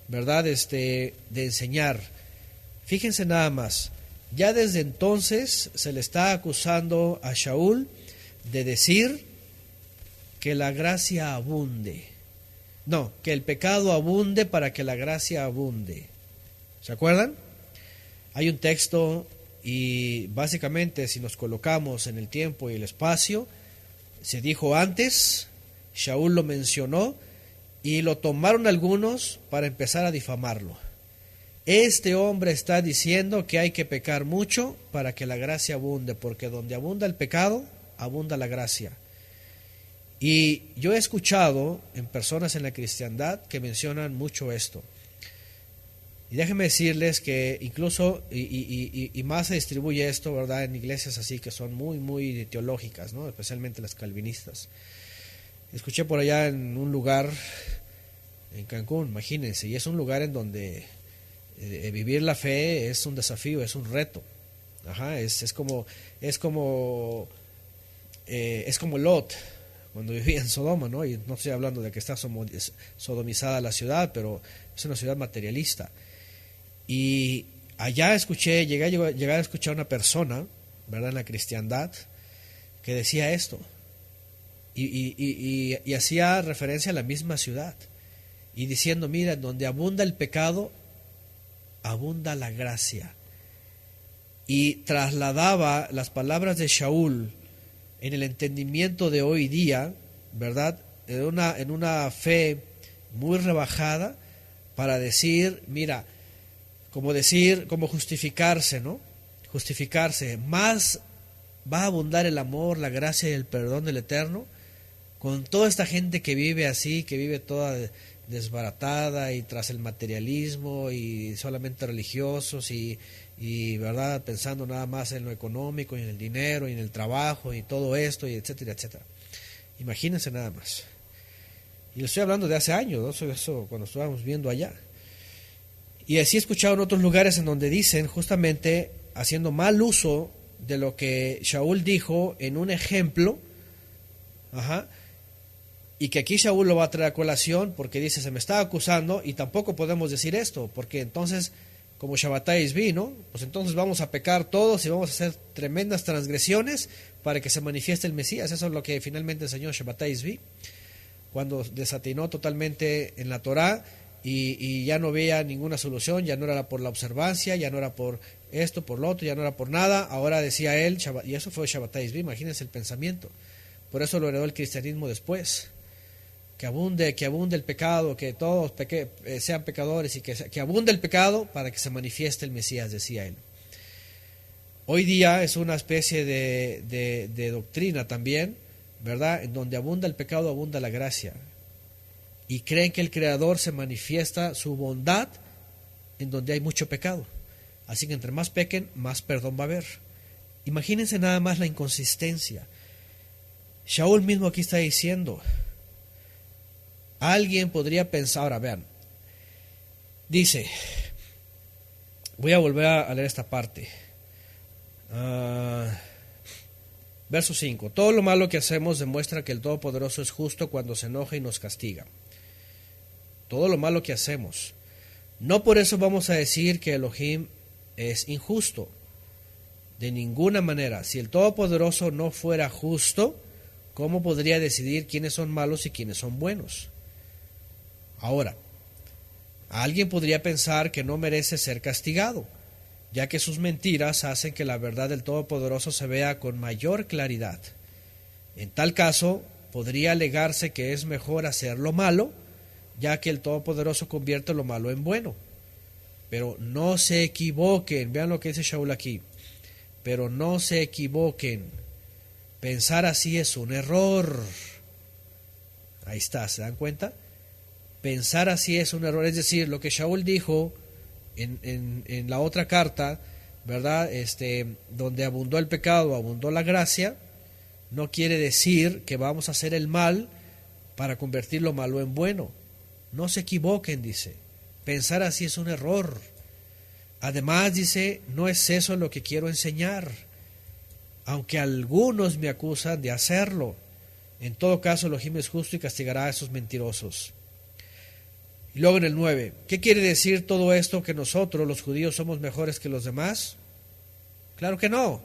¿verdad?, de enseñar. Fíjense nada más, ya desde entonces se le está acusando a Shaul de decir que la gracia abunde. No, que el pecado abunde para que la gracia abunde. ¿Se acuerdan? Hay un texto y básicamente si nos colocamos en el tiempo y el espacio, se dijo antes, Shaul lo mencionó y lo tomaron algunos para empezar a difamarlo. Este hombre está diciendo que hay que pecar mucho para que la gracia abunde, porque donde abunda el pecado, abunda la gracia. Y yo he escuchado en personas en la cristiandad que mencionan mucho esto. Y déjenme decirles que incluso, y más se distribuye esto, ¿verdad?, en iglesias así que son muy, muy teológicas, ¿no?, especialmente las calvinistas. Escuché por allá en un lugar, en Cancún, imagínense, y es un lugar en donde vivir la fe es un desafío, es un reto. Es como Lot cuando vivía en Sodoma, ¿no? Y no estoy hablando de que está sodomizada la ciudad, pero es una ciudad materialista. Y allá llegué a escuchar a una persona, ¿verdad?, en la cristiandad, que decía esto, y hacía referencia a la misma ciudad, y diciendo, mira, donde abunda el pecado, abunda la gracia. Y trasladaba las palabras de Shaul en el entendimiento de hoy día, ¿verdad?, en una fe muy rebajada, para decir, mira, como justificarse, ¿no? Justificarse, más va a abundar el amor, la gracia y el perdón del Eterno con toda esta gente que vive así, que vive toda desbaratada y tras el materialismo y solamente religiosos y verdad, pensando nada más en lo económico y en el dinero y en el trabajo y todo esto y etcétera, etcétera. Imagínense nada más. Y lo estoy hablando de hace años, ¿no? Eso cuando estábamos viendo allá. Y así he escuchado en otros lugares en donde dicen, justamente haciendo mal uso de lo que Shaul dijo en un ejemplo, y que aquí Shaul lo va a traer a colación porque dice, se me está acusando y tampoco podemos decir esto, porque entonces, como Shabbatai Zvi, ¿no? Pues entonces vamos a pecar todos y vamos a hacer tremendas transgresiones para que se manifieste el Mesías. Eso es lo que finalmente enseñó Shabbatai Zvi, cuando desatinó totalmente en la Torá y ya no veía ninguna solución, ya no era por la observancia, ya no era por esto, por lo otro, ya no era por nada. Ahora decía él, y eso fue Shabbatai Zvi, imagínense el pensamiento. Por eso lo heredó el cristianismo después. Que abunde el pecado, que todos sean pecadores y que abunde el pecado para que se manifieste el Mesías, decía él. Hoy día es una especie de doctrina también, ¿verdad? En donde abunda el pecado, abunda la gracia. Y creen que el Creador se manifiesta su bondad en donde hay mucho pecado. Así que entre más pequen, más perdón va a haber. Imagínense nada más la inconsistencia. Shaul mismo aquí está diciendo, alguien podría pensar, ahora vean, dice, voy a volver a leer esta parte, verso 5, todo lo malo que hacemos demuestra que el Todopoderoso es justo cuando se enoja y nos castiga. Todo lo malo que hacemos. No por eso vamos a decir que Elohim es injusto, de ninguna manera. Si el Todopoderoso no fuera justo, ¿cómo podría decidir quiénes son malos y quiénes son buenos? Ahora, alguien podría pensar que no merece ser castigado, ya que sus mentiras hacen que la verdad del Todopoderoso se vea con mayor claridad. En tal caso, podría alegarse que es mejor hacer lo malo, ya que el Todopoderoso convierte lo malo en bueno. Pero no se equivoquen, vean lo que dice Shaul aquí, pero no se equivoquen, pensar así es un error. Ahí está, ¿se dan cuenta? Pensar así es un error, es decir, lo que Shaul dijo en la otra carta, ¿verdad? Donde abundó el pecado, abundó la gracia, no quiere decir que vamos a hacer el mal para convertir lo malo en bueno. No se equivoquen, dice. Pensar así es un error. Además, dice, no es eso lo que quiero enseñar, aunque algunos me acusan de hacerlo. En todo caso, Elohim es justo y castigará a esos mentirosos. Y luego en el 9, ¿qué quiere decir todo esto, que nosotros los judíos somos mejores que los demás? Claro que no.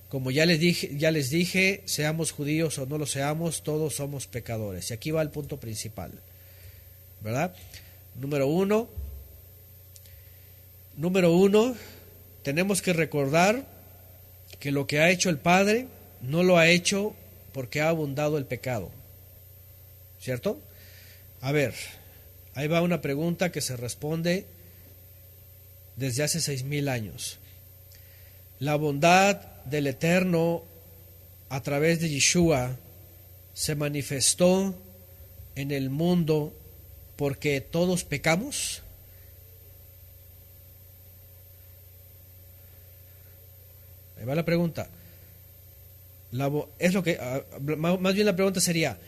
Como ya les dije, seamos judíos o no lo seamos, todos somos pecadores. Y aquí va el punto principal, ¿verdad? Número uno, tenemos que recordar que lo que ha hecho el Padre no lo ha hecho porque ha abundado el pecado, ¿cierto? A ver, ahí va una pregunta que se responde desde hace 6,000 años. La bondad del Eterno a través de Yeshua se manifestó en el mundo porque todos pecamos. Ahí va la pregunta. Más bien la pregunta sería,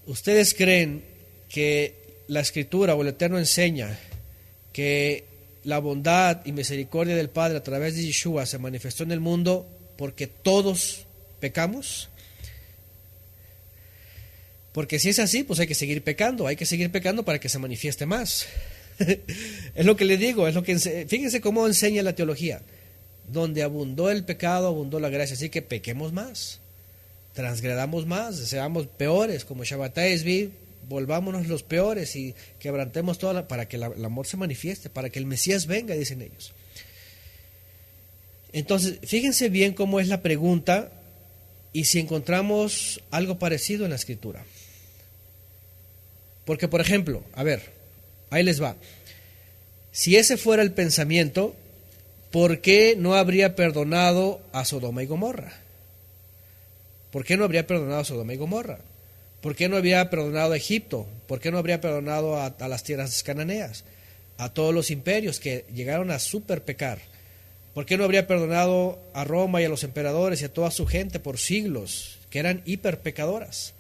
¿ustedes creen que la Escritura o el Eterno enseña que la bondad y misericordia del Padre a través de Yeshua se manifestó en el mundo porque todos pecamos? Porque si es así, pues hay que seguir pecando para que se manifieste más. Es lo que le digo, fíjense cómo enseña la teología. Donde abundó el pecado, abundó la gracia, así que pequemos más, transgredamos más, seamos peores, como Shabbatai Zvi, volvámonos los peores y quebrantemos para que el amor se manifieste, para que el Mesías venga, dicen ellos. Entonces, fíjense bien cómo es la pregunta y si encontramos algo parecido en la Escritura. Porque, por ejemplo, a ver, ahí les va. Si ese fuera el pensamiento, ¿por qué no habría perdonado a Sodoma y Gomorra? ¿Por qué no habría perdonado a Sodoma y Gomorra? ¿Por qué no habría perdonado a Egipto? ¿Por qué no habría perdonado a las tierras cananeas? A todos los imperios que llegaron a super pecar. ¿Por qué no habría perdonado a Roma y a los emperadores y a toda su gente por siglos, que eran hiperpecadoras?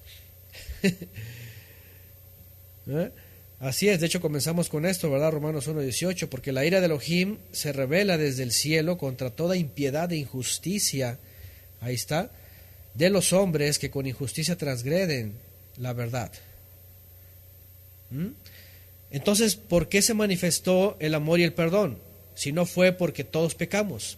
¿Eh? Así es, de hecho comenzamos con esto, ¿verdad? Romanos 1:18, porque la ira de Elohim se revela desde el cielo contra toda impiedad e injusticia, ahí está, de los hombres que con injusticia transgreden la verdad. Entonces, ¿por qué se manifestó el amor y el perdón? sino fue porque todos pecamos.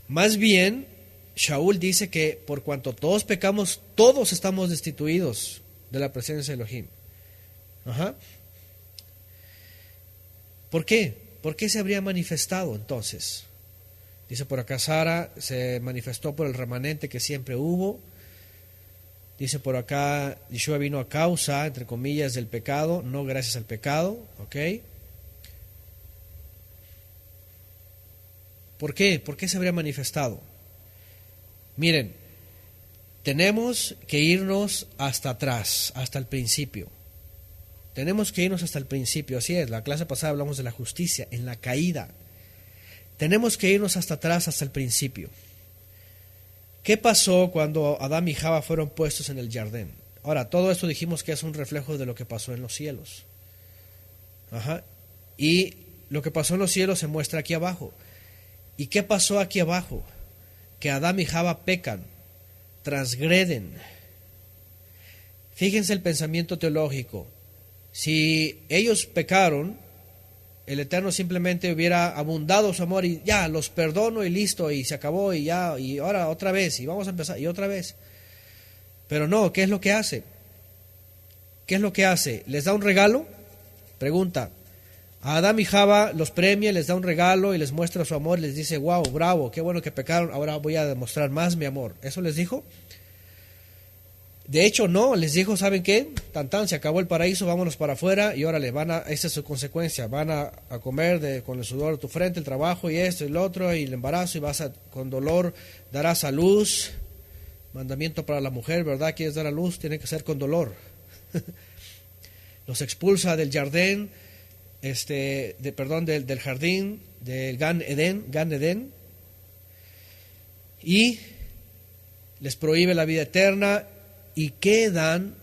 Más bien, Shaul dice que por cuanto todos pecamos, todos estamos destituidos de la presencia de Elohim. Ajá. ¿Por qué? ¿Por qué se habría manifestado entonces? Dice por acá Sara, se manifestó por el remanente que siempre hubo. Dice por acá, Yeshua vino a causa, entre comillas, del pecado, no gracias al pecado. ¿Ok? ¿Por qué? ¿Por qué se habría manifestado? Miren, tenemos que irnos hasta atrás, hasta el principio. Tenemos que irnos hasta el principio, así es, la clase pasada hablamos de la justicia, en la caída. Tenemos que irnos hasta atrás, hasta el principio. ¿Qué pasó cuando Adán y Java fueron puestos en el jardín? Ahora, todo esto dijimos que es un reflejo de lo que pasó en los cielos. Ajá. Y lo que pasó en los cielos se muestra aquí abajo. ¿Y qué pasó aquí abajo? Que Adán y Java pecan, transgreden. Fíjense el pensamiento teológico. Si ellos pecaron, el Eterno simplemente hubiera abundado su amor y ya, los perdono y listo, y se acabó, y ya, y ahora otra vez, y vamos a empezar, y otra vez. Pero no, ¿qué es lo que hace? ¿Qué es lo que hace? ¿Les da un regalo? Pregunta. A Adán y Java los premia, les da un regalo y les muestra su amor, les dice, wow, bravo, qué bueno que pecaron, ahora voy a demostrar más mi amor. ¿Eso les dijo? De hecho, no, les dijo, ¿saben qué? Tan, se acabó el paraíso, vámonos para afuera y órale, esa es su consecuencia, van a comer con el sudor de tu frente, el trabajo y esto y lo otro y el embarazo y con dolor darás a luz. Mandamiento para la mujer, ¿verdad? ¿Quieres dar a luz? Tiene que ser con dolor. Los expulsa del jardín, del jardín, del Gan Eden, y les prohíbe la vida eterna y quedan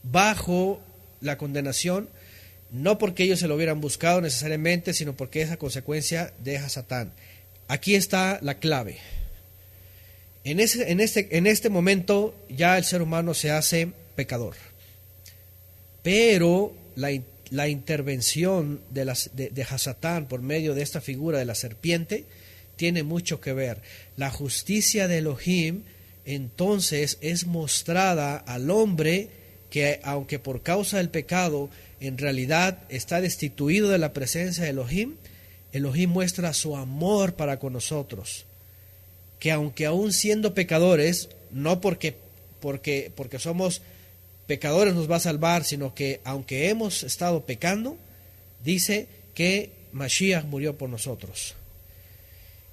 bajo la condenación, no porque ellos se lo hubieran buscado necesariamente, sino porque esa consecuencia deja a Satán. Aquí está la clave. En este momento ya el ser humano se hace pecador, pero la intervención de Hasatán por medio de esta figura de la serpiente tiene mucho que ver. La justicia de Elohim entonces es mostrada al hombre que, aunque por causa del pecado en realidad está destituido de la presencia de Elohim, Elohim muestra su amor para con nosotros, que aunque aún siendo pecadores, no porque somos pecadores nos va a salvar, sino que aunque hemos estado pecando, dice que Mashiach murió por nosotros.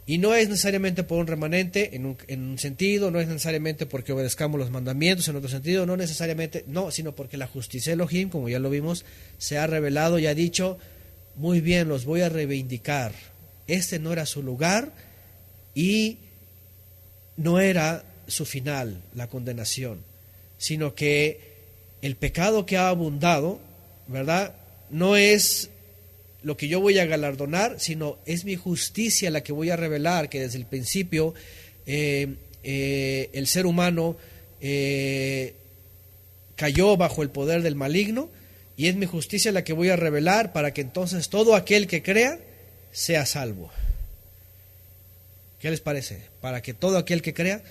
Y no es necesariamente por un remanente, en un sentido, no es necesariamente porque obedezcamos los mandamientos, en otro sentido, no necesariamente, no, sino porque la justicia de Elohim, como ya lo vimos, se ha revelado y ha dicho, muy bien, los voy a reivindicar. Este no era su lugar y no era su final, la condenación, sino que el pecado que ha abundado, ¿verdad? No es lo que yo voy a galardonar, sino es mi justicia la que voy a revelar, que desde el principio el ser humano cayó bajo el poder del maligno, y es mi justicia la que voy a revelar para que entonces todo aquel que crea sea salvo. ¿Qué les parece? Para que todo aquel que crea,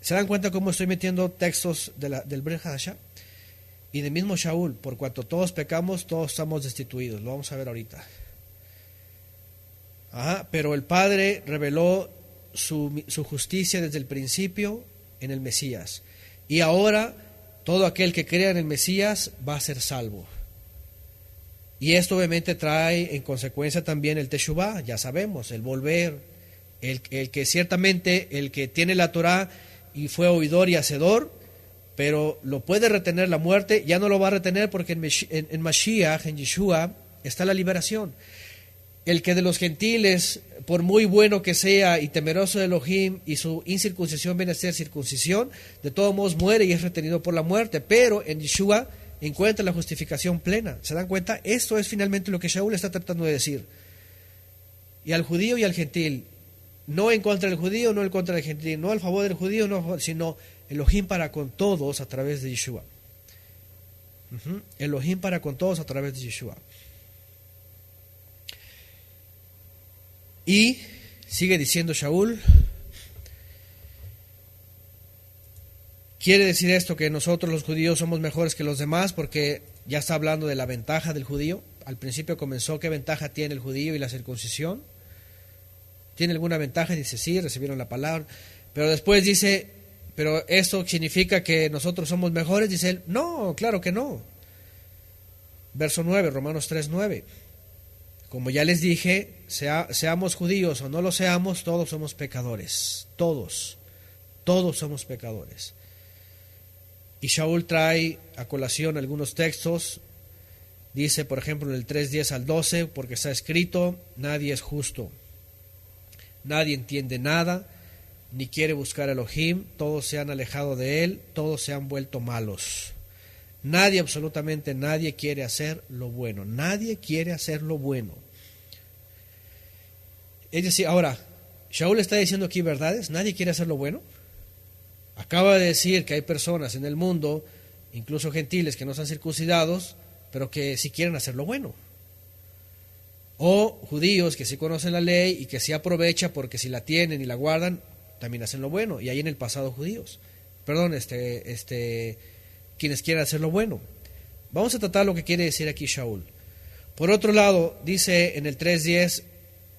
¿se dan cuenta cómo estoy metiendo textos del Brit Hadashah? Y del mismo Shaul, por cuanto todos pecamos, todos estamos destituidos. Lo vamos a ver ahorita. Pero el Padre reveló su justicia desde el principio en el Mesías. Y ahora todo aquel que crea en el Mesías va a ser salvo. Y esto obviamente trae en consecuencia también el Teshuvah, ya sabemos, el volver, el que ciertamente el que tiene la Torah y fue oidor y hacedor, pero lo puede retener la muerte, ya no lo va a retener porque en Mashiach, en Yeshua, está la liberación. El que de los gentiles, por muy bueno que sea y temeroso de Elohim, y su incircuncisión viene a ser circuncisión, de todos modos muere y es retenido por la muerte, pero en Yeshua encuentra la justificación plena. ¿Se dan cuenta? Esto es finalmente lo que Shaul está tratando de decir. Y al judío y al gentil, no en contra del judío, no en contra del gentil, no al favor del judío, no, sino Elohim para con todos a través de Yeshua. Elohim para con todos a través de Yeshua. Y sigue diciendo Shaul, ¿quiere decir esto que nosotros los judíos somos mejores que los demás? Porque ya está hablando de la ventaja del judío. Al principio comenzó, ¿qué ventaja tiene el judío y la circuncisión? ¿Tiene alguna ventaja? Dice, sí, recibieron la palabra. Pero después dice, ¿pero esto significa que nosotros somos mejores? Dice él, no, claro que no. Verso 9, Romanos 3:9. Como ya les dije, seamos judíos o no lo seamos, todos somos pecadores. Todos somos pecadores. Y Shaul trae a colación algunos textos. Dice, por ejemplo, en el 3:10 al 12, porque está escrito, nadie es justo, nadie entiende nada, ni quiere buscar a Elohim, todos se han alejado de él, todos se han vuelto malos. Nadie, absolutamente nadie quiere hacer lo bueno, nadie quiere hacer lo bueno. Es decir, ahora, Shaul está diciendo aquí verdades, nadie quiere hacer lo bueno. Acaba de decir que hay personas en el mundo, incluso gentiles que no están circuncidados, pero que sí quieren hacer lo bueno. O judíos que sí conocen la ley y que sí aprovechan porque si la tienen y la guardan, también hacen lo bueno. Y hay en el pasado judíos. Perdón, quienes quieren hacer lo bueno. Vamos a tratar lo que quiere decir aquí Shaul. Por otro lado, dice en el 3:10,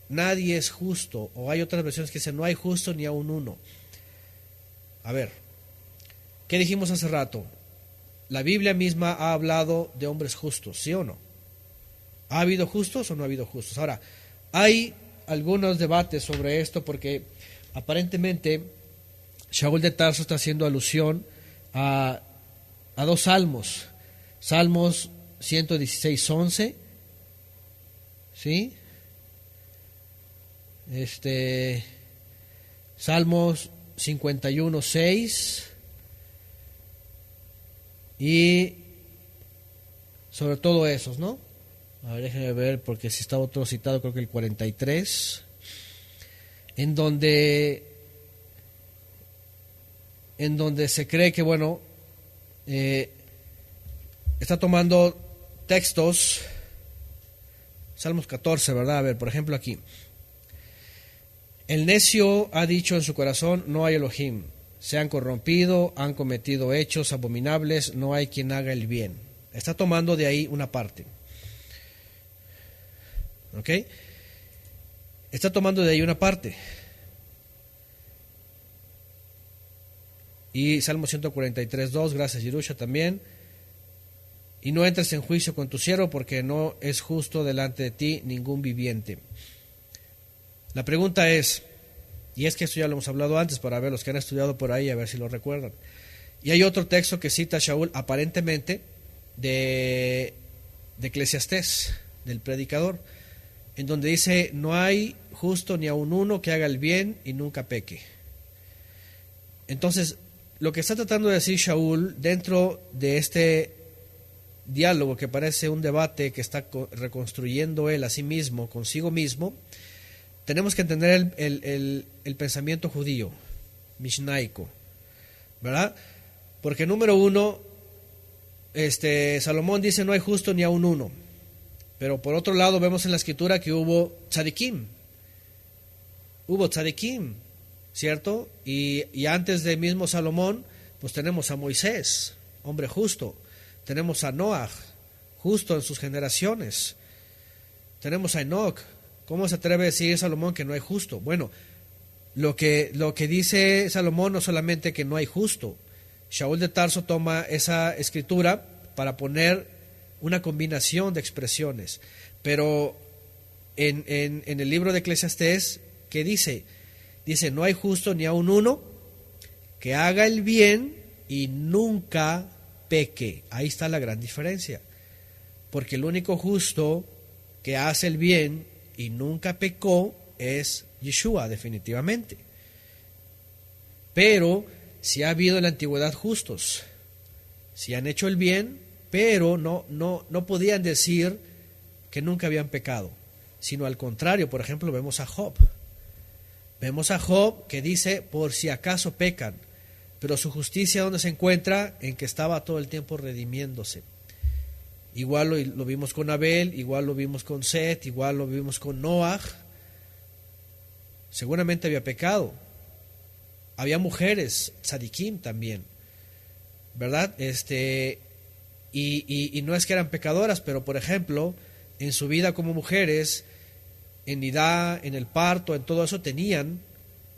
nadie es justo. O hay otras versiones que dicen, no hay justo ni aun uno. A ver, ¿qué dijimos hace rato? La Biblia misma ha hablado de hombres justos, ¿sí o no? ¿Ha habido justos o no ha habido justos? Ahora, hay algunos debates sobre esto porque aparentemente Shaul de Tarso está haciendo alusión a dos salmos. Salmos 116:11, ¿sí? Salmos 51:6 y sobre todo esos, ¿no? A ver, déjenme ver, porque si está otro citado, creo que el 43, en donde se cree que, bueno, está tomando textos, Salmos 14, ¿verdad? A ver, por ejemplo aquí, el necio ha dicho en su corazón, no hay Elohim, se han corrompido, han cometido hechos abominables, no hay quien haga el bien. Está tomando de ahí una parte. ¿Ok? Está tomando de ahí una parte. Y Salmo 143:2, gracias Yerusha también. Y no entres en juicio con tu siervo, porque no es justo delante de ti ningún viviente. La pregunta es, y es que esto ya lo hemos hablado antes para ver los que han estudiado por ahí, a ver si lo recuerdan. Y hay otro texto que cita Shaul, aparentemente, de Eclesiastés, del predicador, en donde dice, no hay justo ni aun uno que haga el bien y nunca peque. Entonces, lo que está tratando de decir Shaul dentro de este diálogo que parece un debate que está reconstruyendo él a sí mismo, consigo mismo, tenemos que entender el pensamiento judío, mishnaico, ¿verdad? Porque número uno, Salomón dice no hay justo ni aun uno, pero por otro lado vemos en la escritura que hubo tzadikim, ¿cierto? Y antes del mismo Salomón, pues tenemos a Moisés, hombre justo, tenemos a Noah, justo en sus generaciones, tenemos a Enoch. ¿Cómo se atreve a decir Salomón que no hay justo? Bueno, lo que dice Salomón no solamente que no hay justo. Shaul de Tarso toma esa escritura para poner una combinación de expresiones. Pero en el libro de Eclesiastés, ¿qué dice? Dice, no hay justo ni aun uno que haga el bien y nunca peque. Ahí está la gran diferencia. Porque el único justo que hace el bien y nunca pecó es Yeshua, definitivamente. Pero si ha habido en la antigüedad justos, si han hecho el bien, pero no podían decir que nunca habían pecado, sino al contrario. Por ejemplo, vemos a Job. Vemos a Job que dice, por si acaso pecan, pero su justicia, ¿dónde se encuentra? En que estaba todo el tiempo redimiéndose. Igual lo vimos con Abel, igual lo vimos con Set, igual lo vimos con Noah, seguramente había pecado. Había mujeres, tzadikim también, ¿verdad? Y no es que eran pecadoras, pero por ejemplo, en su vida como mujeres, en nidá, en el parto, en todo eso tenían,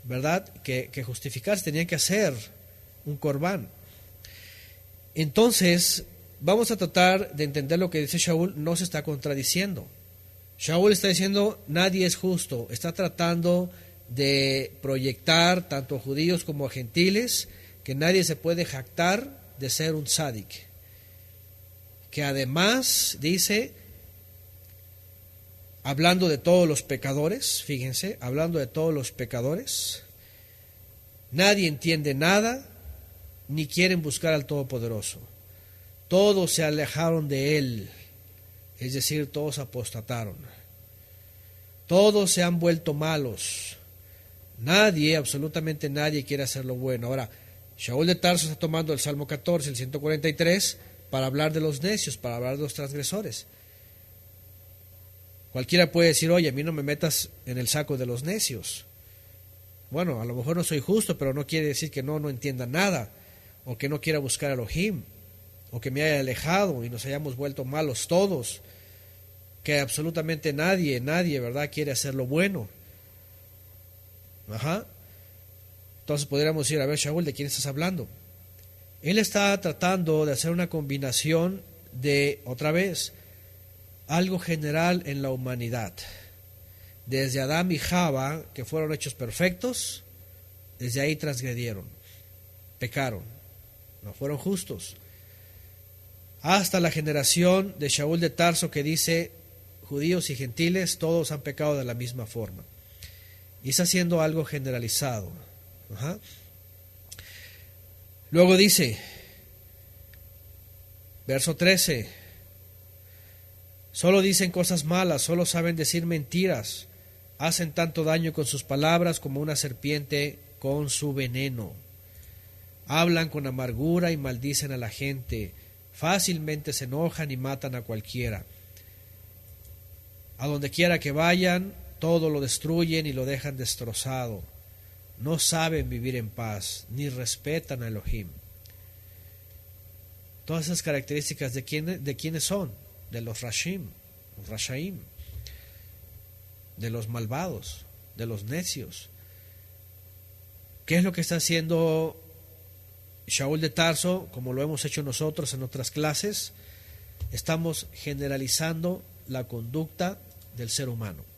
¿verdad?, que justificarse, tenían que hacer un corbán. Entonces, vamos a tratar de entender lo que dice Shaul. No se está contradiciendo. Shaul está diciendo, nadie es justo. Está tratando de proyectar tanto a judíos como a gentiles que nadie se puede jactar de ser un tzadik. Que además, dice, hablando de todos los pecadores, fíjense, hablando de todos los pecadores, nadie entiende nada, ni quieren buscar al Todopoderoso. Todos se alejaron de Él, es decir, todos apostataron. Todos se han vuelto malos. Nadie, absolutamente nadie quiere hacer lo bueno. Ahora, Shaul de Tarso está tomando el Salmo 14, el 143, para hablar de los necios, para hablar de los transgresores. Cualquiera puede decir, oye, a mí no me metas en el saco de los necios. Bueno, a lo mejor no soy justo, pero no quiere decir que no entienda nada, o que no quiera buscar a Elohim, o que me haya alejado y nos hayamos vuelto malos todos, que absolutamente nadie, ¿verdad?, quiere hacer lo bueno. Ajá. Entonces podríamos decir, a ver, Shaul, ¿de quién estás hablando? Él está tratando de hacer una combinación de, otra vez, algo general en la humanidad. Desde Adán y Java, que fueron hechos perfectos, desde ahí transgredieron, pecaron, no fueron justos. Hasta la generación de Shaul de Tarso, que dice, judíos y gentiles, todos han pecado de la misma forma. Y está haciendo algo generalizado. Ajá. Luego dice, verso 13, solo dicen cosas malas, solo saben decir mentiras, hacen tanto daño con sus palabras como una serpiente con su veneno. Hablan con amargura y maldicen a la gente, fácilmente se enojan y matan a cualquiera. A donde quiera que vayan, todo lo destruyen y lo dejan destrozado. No saben vivir en paz, ni respetan a Elohim. Todas esas características de quiénes son, de los Rashaim, de los malvados, de los necios. ¿Qué es lo que está haciendo Shaul de Tarso? Como lo hemos hecho nosotros en otras clases, estamos generalizando la conducta del ser humano.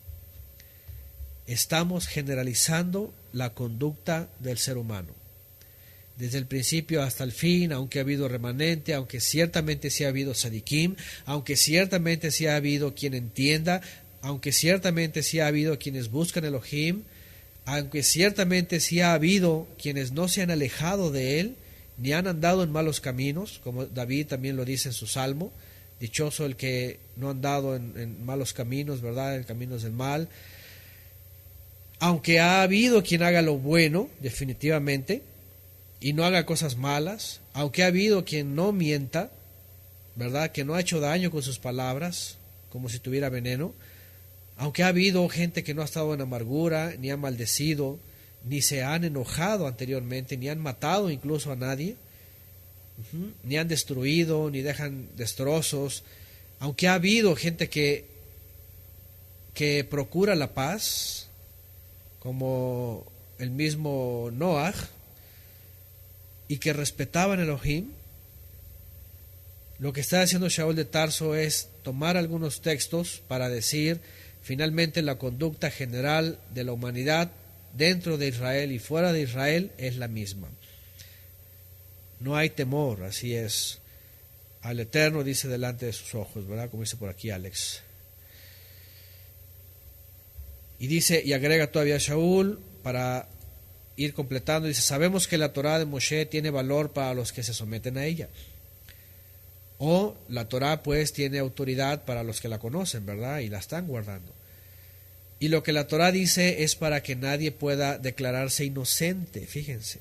Estamos generalizando la conducta del ser humano. Desde el principio hasta el fin, aunque ha habido remanente, aunque ciertamente sí ha habido tzadikim, aunque ciertamente sí ha habido quien entienda, aunque ciertamente sí ha habido quienes buscan Elohim, aunque ciertamente sí ha habido quienes no se han alejado de él, ni han andado en malos caminos, como David también lo dice en su salmo, dichoso el que no ha andado en malos caminos, ¿verdad?, en caminos del mal. Aunque ha habido quien haga lo bueno, definitivamente, y no haga cosas malas, aunque ha habido quien no mienta, ¿verdad?, que no ha hecho daño con sus palabras, como si tuviera veneno, aunque ha habido gente que no ha estado en amargura, ni ha maldecido, ni se han enojado anteriormente, ni han matado incluso a nadie, ni han destruido, ni dejan destrozos, aunque ha habido gente que procura la paz, como el mismo Noah, y que respetaban el Elohim, lo que está haciendo Shaul de Tarso es tomar algunos textos para decir, finalmente la conducta general de la humanidad dentro de Israel y fuera de Israel es la misma. No hay temor, así es. Al Eterno dice delante de sus ojos, ¿verdad? Como dice por aquí Alex. Y dice, y agrega todavía Shaul, para ir completando, dice, sabemos que la Torá de Moshe tiene valor para los que se someten a ella. O la Torá pues tiene autoridad para los que la conocen, ¿verdad? Y la están guardando. Y lo que la Torá dice es para que nadie pueda declararse inocente, fíjense.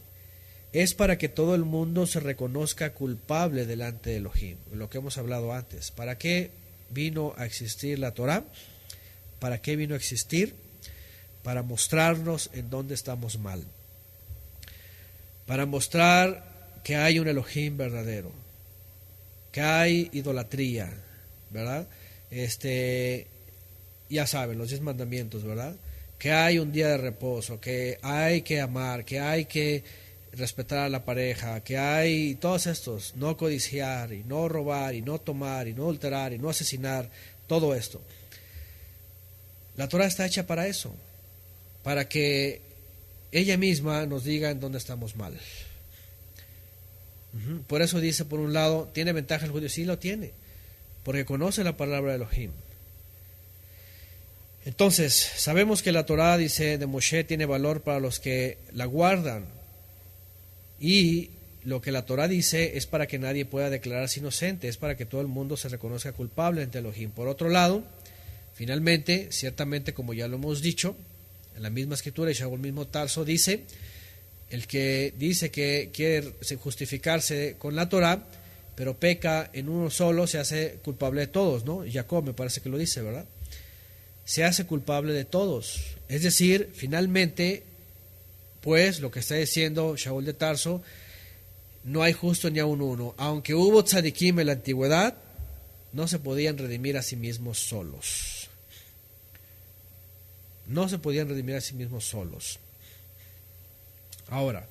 Es para que todo el mundo se reconozca culpable delante de Elohim, lo que hemos hablado antes. ¿Para qué vino a existir la Torá? ¿Para qué vino a existir? para mostrarnos en dónde estamos mal, para mostrar que hay un Elohim verdadero, que hay idolatría, ¿verdad? Ya saben, los 10 mandamientos, ¿verdad? Que hay un día de reposo, que hay que amar, que hay que respetar a la pareja, que hay todos estos, no codiciar, y no robar, y no tomar, y no adulterar, y no asesinar, todo esto. La Torah está hecha para eso, para que ella misma nos diga en dónde estamos mal. Por eso dice, por un lado, ¿tiene ventaja el judío? Sí lo tiene, porque conoce la palabra de Elohim. Entonces, sabemos que la Torah, dice, de Moshe tiene valor para los que la guardan, y lo que la Torah dice es para que nadie pueda declararse inocente, es para que todo el mundo se reconozca culpable ante Elohim. Por otro lado, finalmente, ciertamente, como ya lo hemos dicho, en la misma escritura, y Shaul mismo Tarso dice, el que dice que quiere justificarse con la Torah, pero peca en uno solo, se hace culpable de todos, ¿no? Jacob me parece que lo dice, ¿verdad? Se hace culpable de todos. Es decir, finalmente, pues, lo que está diciendo Shaul de Tarso, no hay justo ni aun uno. Aunque hubo tzadikim en la antigüedad, no se podían redimir a sí mismos solos. No se podían redimir a sí mismos solos. Ahora,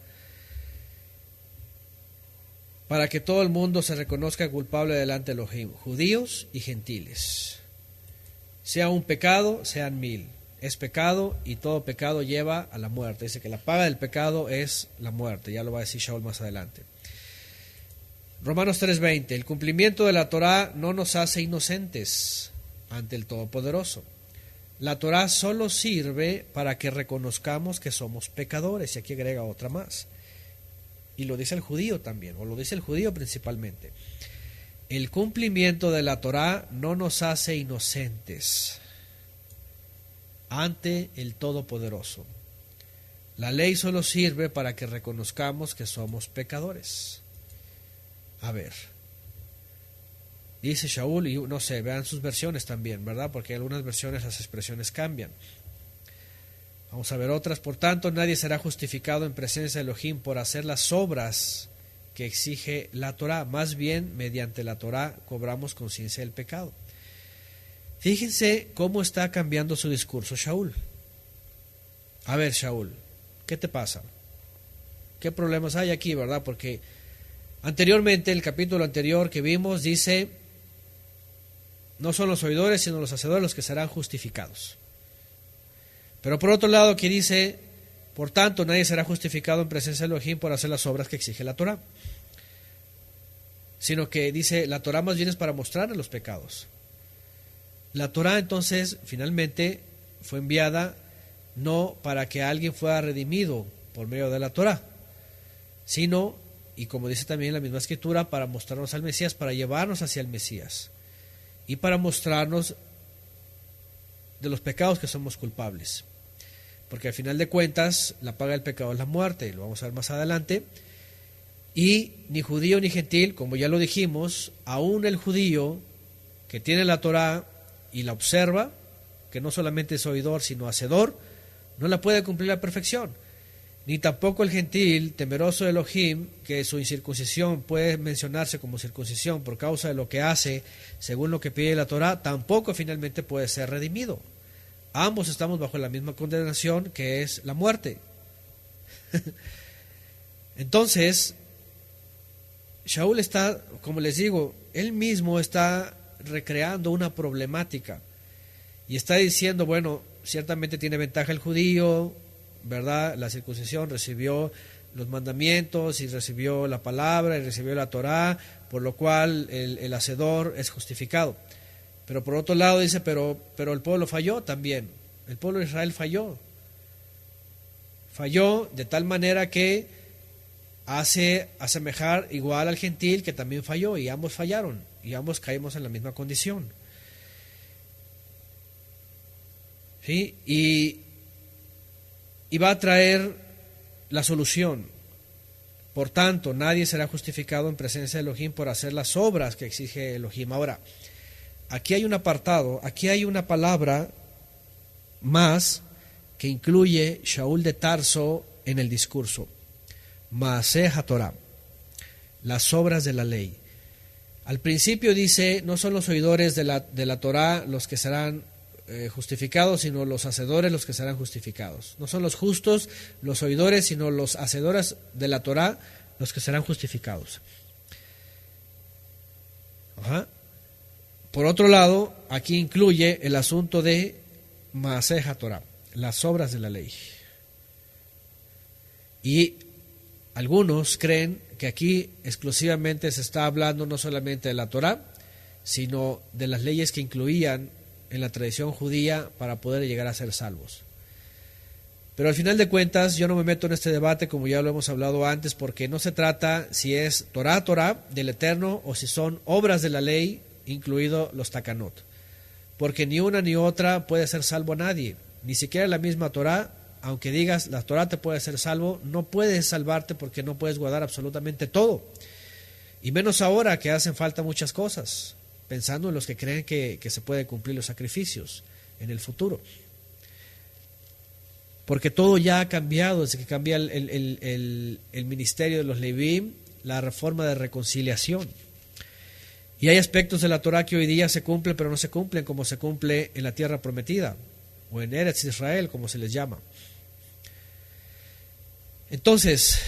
para que todo el mundo se reconozca culpable delante de Elohim, judíos y gentiles. Sea un pecado, sean 1000. Es pecado y todo pecado lleva a la muerte. Dice que la paga del pecado es la muerte. Ya lo va a decir Shaul más adelante. Romanos 3:20. El cumplimiento de la Torah no nos hace inocentes ante el Todopoderoso. La Torah solo sirve para que reconozcamos que somos pecadores. Y aquí agrega otra más. Y lo dice el judío también, o lo dice el judío principalmente. El cumplimiento de la Torah no nos hace inocentes ante el Todopoderoso. La ley solo sirve para que reconozcamos que somos pecadores. A ver, dice Shaul, y no sé, vean sus versiones también, ¿verdad? Porque en algunas versiones las expresiones cambian. Vamos a ver otras. Por tanto, nadie será justificado en presencia de Elohim por hacer las obras que exige la Torah. Más bien, mediante la Torah cobramos conciencia del pecado. Fíjense cómo está cambiando su discurso Shaul. A ver, Shaul, ¿qué te pasa? ¿Qué problemas hay aquí, verdad? Porque anteriormente, el capítulo anterior que vimos dice, no son los oidores, sino los hacedores los que serán justificados. Pero por otro lado, aquí dice, por tanto, nadie será justificado en presencia de Elohim por hacer las obras que exige la Torah. Sino que dice, la Torah más bien es para mostrarle los pecados. La Torah entonces, finalmente, fue enviada no para que alguien fuera redimido por medio de la Torah, sino, y como dice también la misma escritura, para mostrarnos al Mesías, para llevarnos hacia el Mesías, y para mostrarnos de los pecados que somos culpables. Porque al final de cuentas, la paga del pecado es la muerte, y lo vamos a ver más adelante. Y ni judío ni gentil, como ya lo dijimos, aún el judío que tiene la Torah y la observa, que no solamente es oidor, sino hacedor, no la puede cumplir a la perfección. Ni tampoco el gentil, temeroso de Elohim, que su incircuncisión puede mencionarse como circuncisión por causa de lo que hace, según lo que pide la Torah, tampoco finalmente puede ser redimido. Ambos estamos bajo la misma condenación, que es la muerte. Entonces, Shaul está, como les digo, él mismo está recreando una problemática y está diciendo, bueno, ciertamente tiene ventaja el judío, ¿verdad? La circuncisión, recibió los mandamientos y recibió la palabra y recibió la Torá, por lo cual el hacedor es justificado. Pero por otro lado dice, pero el pueblo falló también, el pueblo de Israel falló de tal manera que hace asemejar igual al gentil que también falló, y ambos fallaron, y ambos caímos en la misma condición. ¿Sí? Y va a traer la solución. Por tanto, nadie será justificado en presencia de Elohim por hacer las obras que exige Elohim. Ahora, aquí hay un apartado, aquí hay una palabra más que incluye Shaul de Tarso en el discurso. Maaseh HaTorah, las obras de la ley. Al principio dice, no son los oidores de la Torah los que serán justificados, sino los hacedores los que serán justificados. No son los justos los oidores, sino los hacedores de la Torah los que serán justificados. Ajá. Por otro lado, aquí incluye el asunto de Maaseh HaTorah, las obras de la ley. Y algunos creen que aquí exclusivamente se está hablando no solamente de la Torah, sino de las leyes que incluían en la tradición judía para poder llegar a ser salvos. Pero al final de cuentas yo no me meto en este debate, como ya lo hemos hablado antes, porque no se trata si es Torah del Eterno o si son obras de la ley, incluido los takanot, porque ni una ni otra puede ser salvo a nadie, ni siquiera la misma Torah. Aunque digas la Torah te puede hacer salvo, no puedes salvarte porque no puedes guardar absolutamente todo, y menos ahora que hacen falta muchas cosas, pensando en los que creen que se pueden cumplir los sacrificios en el futuro, porque todo ya ha cambiado desde que cambia el ministerio de los Levíim, la reforma de reconciliación. Y hay aspectos de la Torah que hoy día se cumplen, pero no se cumplen como se cumple en la tierra prometida, o en Eretz Israel, como se les llama. Entonces,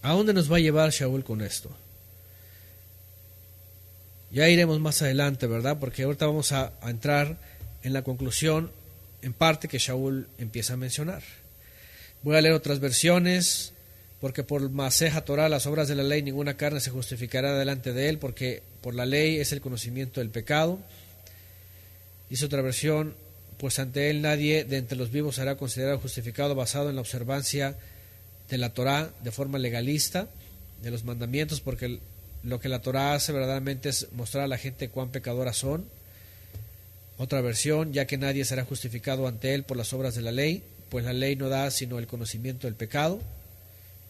¿a dónde nos va a llevar Shaul con esto? Ya iremos más adelante, ¿verdad? Porque ahorita vamos a entrar en la conclusión, en parte, que Shaul empieza a mencionar. Voy a leer otras versiones, porque por Maaseh HaTorah, las obras de la ley, ninguna carne se justificará delante de él, porque por la ley es el conocimiento del pecado. Dice otra versión, pues ante él nadie de entre los vivos será considerado justificado basado en la observancia de la Torah de forma legalista, de los mandamientos, porque lo que la Torah hace verdaderamente es mostrar a la gente cuán pecadoras son. Otra versión, ya que nadie será justificado ante él por las obras de la ley, pues la ley no da sino el conocimiento del pecado.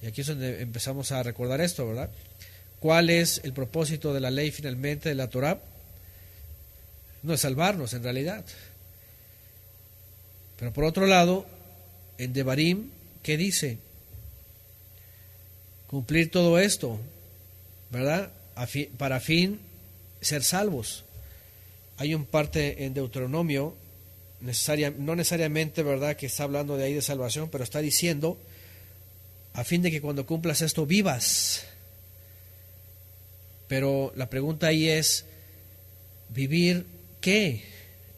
Y aquí es donde empezamos a recordar esto, ¿verdad? ¿Cuál es el propósito de la ley finalmente, de la Torah? No es salvarnos en realidad. Pero por otro lado, en Devarim, ¿qué dice? Cumplir todo esto, ¿verdad? Para fin ser salvos. Hay un parte en Deuteronomio, no necesariamente, ¿verdad?, que está hablando de ahí de salvación, pero está diciendo, a fin de que cuando cumplas esto vivas. Pero la pregunta ahí es, ¿vivir qué?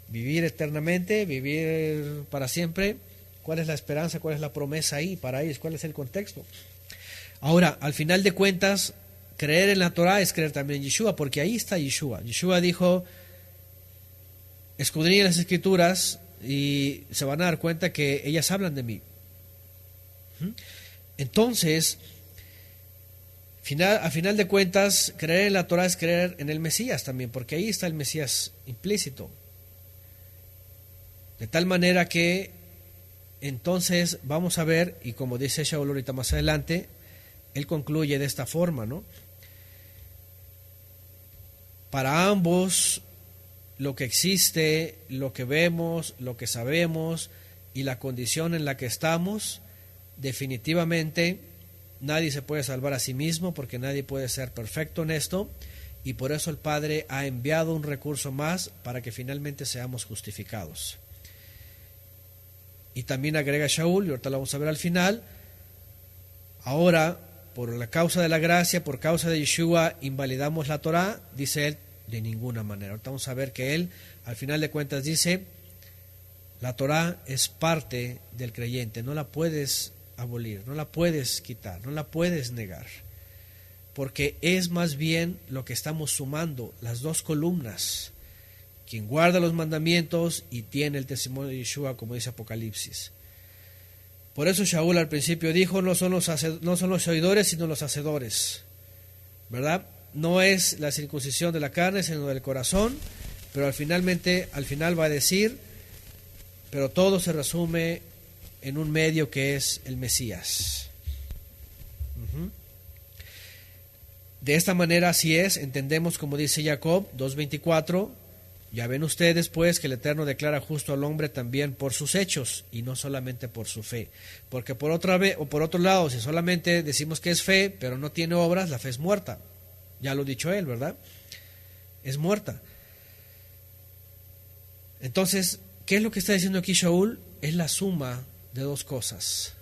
¿Vivir eternamente? ¿Vivir para siempre? ¿Cuál es la esperanza? ¿Cuál es la promesa ahí para ellos? ¿Cuál es el contexto? Ahora, al final de cuentas, creer en la Torah es creer también en Yeshua, porque ahí está Yeshua. Yeshua dijo, escudriñen las Escrituras y se van a dar cuenta que ellas hablan de mí. Entonces, a final de cuentas, creer en la Torah es creer en el Mesías también, porque ahí está el Mesías implícito. De tal manera que entonces vamos a ver, y como dice Shaul ahorita más adelante, él concluye de esta forma, ¿no? Para ambos, lo que existe, lo que vemos, lo que sabemos y la condición en la que estamos, definitivamente nadie se puede salvar a sí mismo, porque nadie puede ser perfecto en esto, y por eso el Padre ha enviado un recurso más para que finalmente seamos justificados. Y también agrega Shaul, y ahorita lo vamos a ver al final, ahora, por la causa de la gracia, por causa de Yeshua, invalidamos la Torah, dice él, de ninguna manera. Ahorita vamos a ver que él, al final de cuentas, dice, la Torah es parte del creyente, no la puedes abolir, no la puedes quitar, no la puedes negar, porque es más bien lo que estamos sumando, las dos columnas, quien guarda los mandamientos y tiene el testimonio de Yeshua, como dice Apocalipsis. Por eso Shaul al principio dijo, no son los oidores, sino los hacedores, ¿verdad? No es la circuncisión de la carne, sino del corazón, pero al final va a decir, pero todo se resume en un medio que es el Mesías. De esta manera así es, entendemos, como dice Jacob 2:24, Ya ven ustedes pues que el Eterno declara justo al hombre también por sus hechos y no solamente por su fe. Porque por otro lado, si solamente decimos que es fe, pero no tiene obras, la fe es muerta. Ya lo ha dicho él, ¿verdad? Es muerta. Entonces, ¿qué es lo que está diciendo aquí Shaul? Es la suma de dos cosas.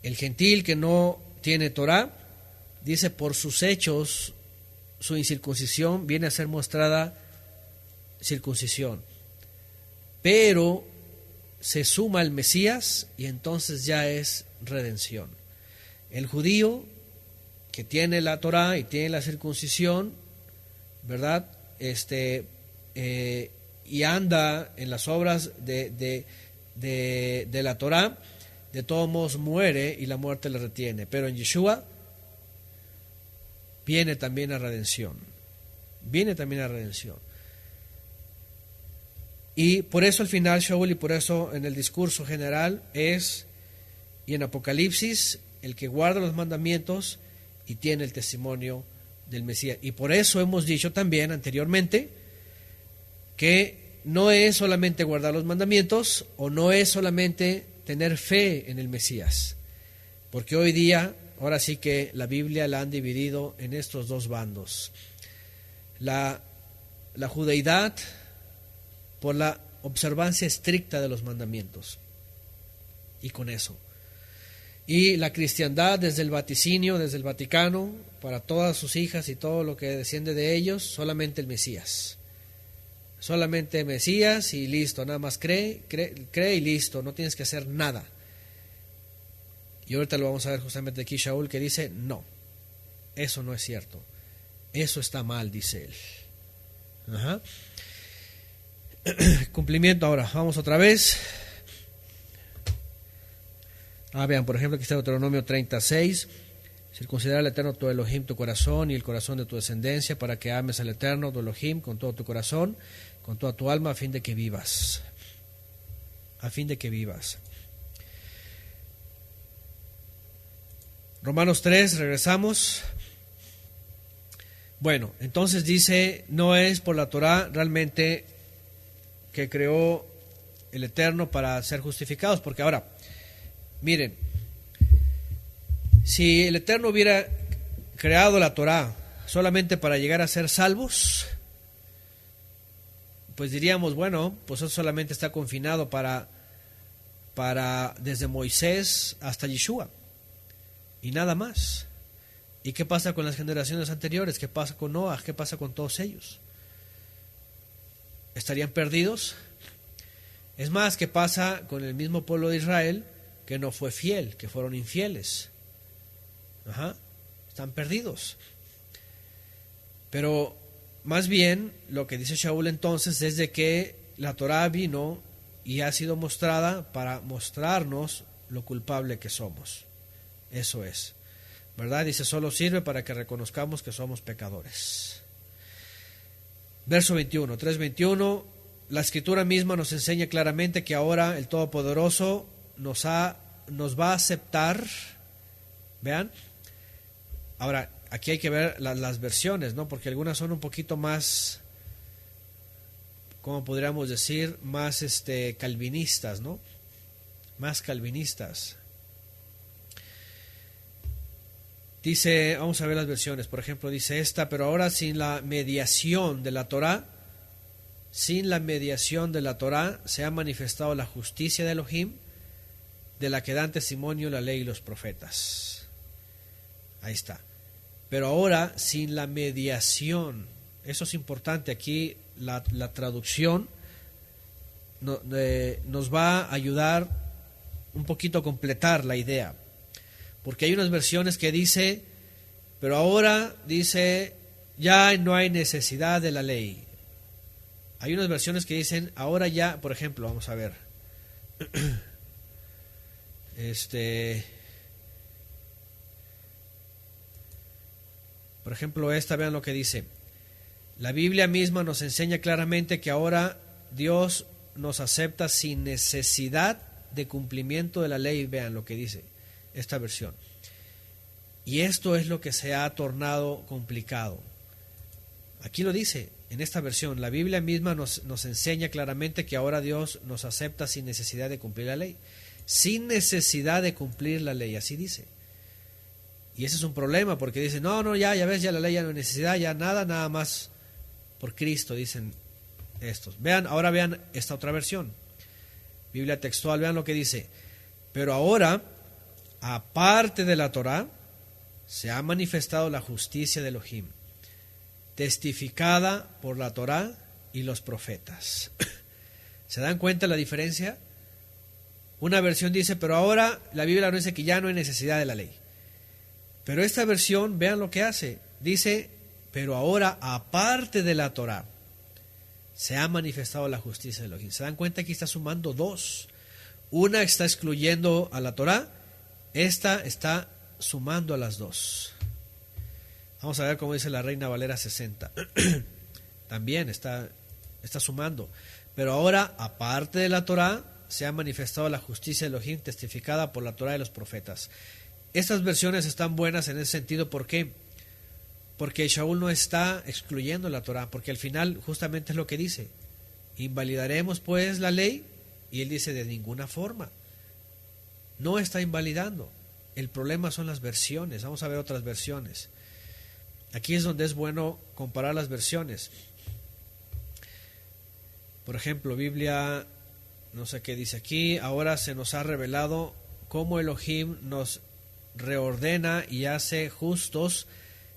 El gentil que no tiene Torah, dice por sus hechos, su incircuncisión viene a ser mostrada circuncisión. Pero se suma el Mesías y entonces ya es redención. El judío que tiene la Torah y tiene la circuncisión, ¿verdad? Y anda en las obras de la Torah, de todos modos muere y la muerte le retiene. Pero en Yeshua viene también la redención. Viene también la redención. Y por eso al final, Shaul, y por eso en el discurso general es, y en Apocalipsis, el que guarda los mandamientos y tiene el testimonio del Mesías. Y por eso hemos dicho también anteriormente que no es solamente guardar los mandamientos o no es solamente tener fe en el Mesías. Porque hoy día, ahora sí que la Biblia la han dividido en estos dos bandos. La judeidad por la observancia estricta de los mandamientos. Y con eso. Y la cristiandad desde el vaticinio, desde el Vaticano, para todas sus hijas y todo lo que desciende de ellos, solamente el Mesías. Solamente Mesías y listo, nada más cree y listo, no tienes que hacer nada. Y ahorita lo vamos a ver justamente aquí Shaul que dice, no, eso no es cierto, eso está mal, dice él. Ajá. Cumplimiento ahora, vamos otra vez. Vean, por ejemplo, aquí está Deuteronomio 36. Circuncidar al Eterno tu Elohim, tu corazón y el corazón de tu descendencia, para que ames al Eterno, tu Elohim, con todo tu corazón, con toda tu alma, a fin de que vivas. A fin de que vivas. Romanos 3, regresamos. Bueno, entonces dice, no es por la Torah realmente que creó el Eterno para ser justificados, porque ahora, miren, si el Eterno hubiera creado la Torah solamente para llegar a ser salvos, pues diríamos, bueno, pues eso solamente está confinado para desde Moisés hasta Yeshua y nada más. ¿Y qué pasa con las generaciones anteriores? ¿Qué pasa con Noah? ¿Qué pasa con todos ellos? ¿Estarían perdidos? Es más, ¿qué pasa con el mismo pueblo de Israel que no fue fiel, que fueron infieles? Están perdidos. Pero más bien lo que dice Shaul entonces es de que la Torah vino y ha sido mostrada para mostrarnos lo culpable que somos. Eso es, ¿verdad? Dice, solo sirve para que reconozcamos que somos pecadores. Verso 21, 3:21, la Escritura misma nos enseña claramente que ahora el Todopoderoso nos va a aceptar. Vean, ahora aquí hay que ver las versiones, ¿no? Porque algunas son un poquito más, ¿cómo podríamos decir? Más calvinistas, ¿no? Más calvinistas. Dice, vamos a ver las versiones, por ejemplo, dice esta, pero ahora sin la mediación de la Torah, se ha manifestado la justicia de Elohim, de la que dan testimonio la ley y los profetas. Ahí está. Pero ahora sin la mediación, eso es importante, aquí la traducción nos va a ayudar un poquito a completar la idea. Porque hay unas versiones que dice, pero ahora dice, ya no hay necesidad de la ley. Hay unas versiones que dicen, ahora ya, por ejemplo, vamos a ver. Por ejemplo, esta, vean lo que dice. La Biblia misma nos enseña claramente que ahora Dios nos acepta sin necesidad de cumplimiento de la ley. Vean lo que dice esta versión. Y esto es lo que se ha tornado complicado. Aquí lo dice, en esta versión, la Biblia misma nos enseña claramente que ahora Dios nos acepta sin necesidad de cumplir la ley. Sin necesidad de cumplir la ley, así dice. Y ese es un problema, porque dicen, no, ya ves, ya la ley ya no hay necesidad, ya nada más por Cristo, dicen estos. Ahora vean esta otra versión. Biblia textual, vean lo que dice. Pero ahora, aparte de la Torá, se ha manifestado la justicia de Elohim, testificada por la Torá y los profetas. ¿Se dan cuenta la diferencia? Una versión dice, pero ahora la Biblia no dice que ya no hay necesidad de la ley. Pero esta versión, vean lo que hace. Dice, pero ahora, aparte de la Torá, se ha manifestado la justicia de Elohim. ¿Se dan cuenta? Aquí está sumando dos. Una está excluyendo a la Torá, esta está sumando a las dos. Vamos a ver cómo dice la Reina Valera 60. También está sumando. Pero ahora, aparte de la Torá, se ha manifestado la justicia de Elohim testificada por la Torá y los profetas. Estas versiones están buenas en ese sentido. ¿Por qué? Porque Shaul no está excluyendo la Torá, porque al final justamente es lo que dice. ¿Invalidaremos pues la ley? Y él dice, de ninguna forma. No está invalidando. El problema son las versiones. Vamos a ver otras versiones. Aquí es donde es bueno comparar las versiones. Por ejemplo, Biblia, no sé qué dice aquí, ahora se nos ha revelado cómo Elohim nos reordena y hace justos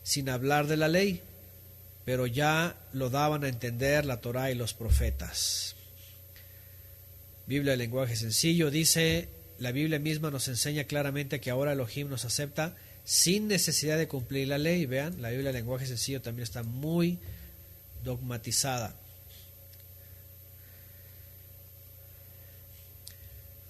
sin hablar de la ley, pero ya lo daban a entender la Torá y los profetas. Biblia de lenguaje sencillo dice, la Biblia misma nos enseña claramente que ahora Elohim nos acepta sin necesidad de cumplir la ley. Vean, la Biblia de lenguaje sencillo también está muy dogmatizada.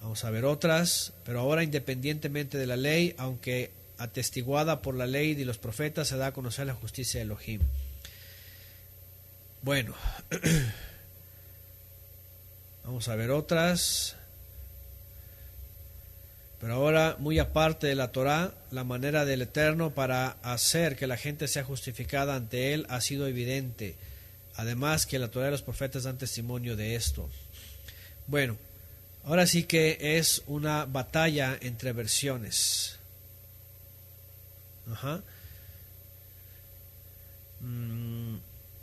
Vamos a ver otras, pero ahora independientemente de la ley, aunque atestiguada por la ley y los profetas, se da a conocer la justicia de Elohim. Bueno, vamos a ver otras. Pero ahora, muy aparte de la Torá, la manera del Eterno para hacer que la gente sea justificada ante Él ha sido evidente. Además que la Torá y los profetas dan testimonio de esto. Bueno, ahora sí que es una batalla entre versiones.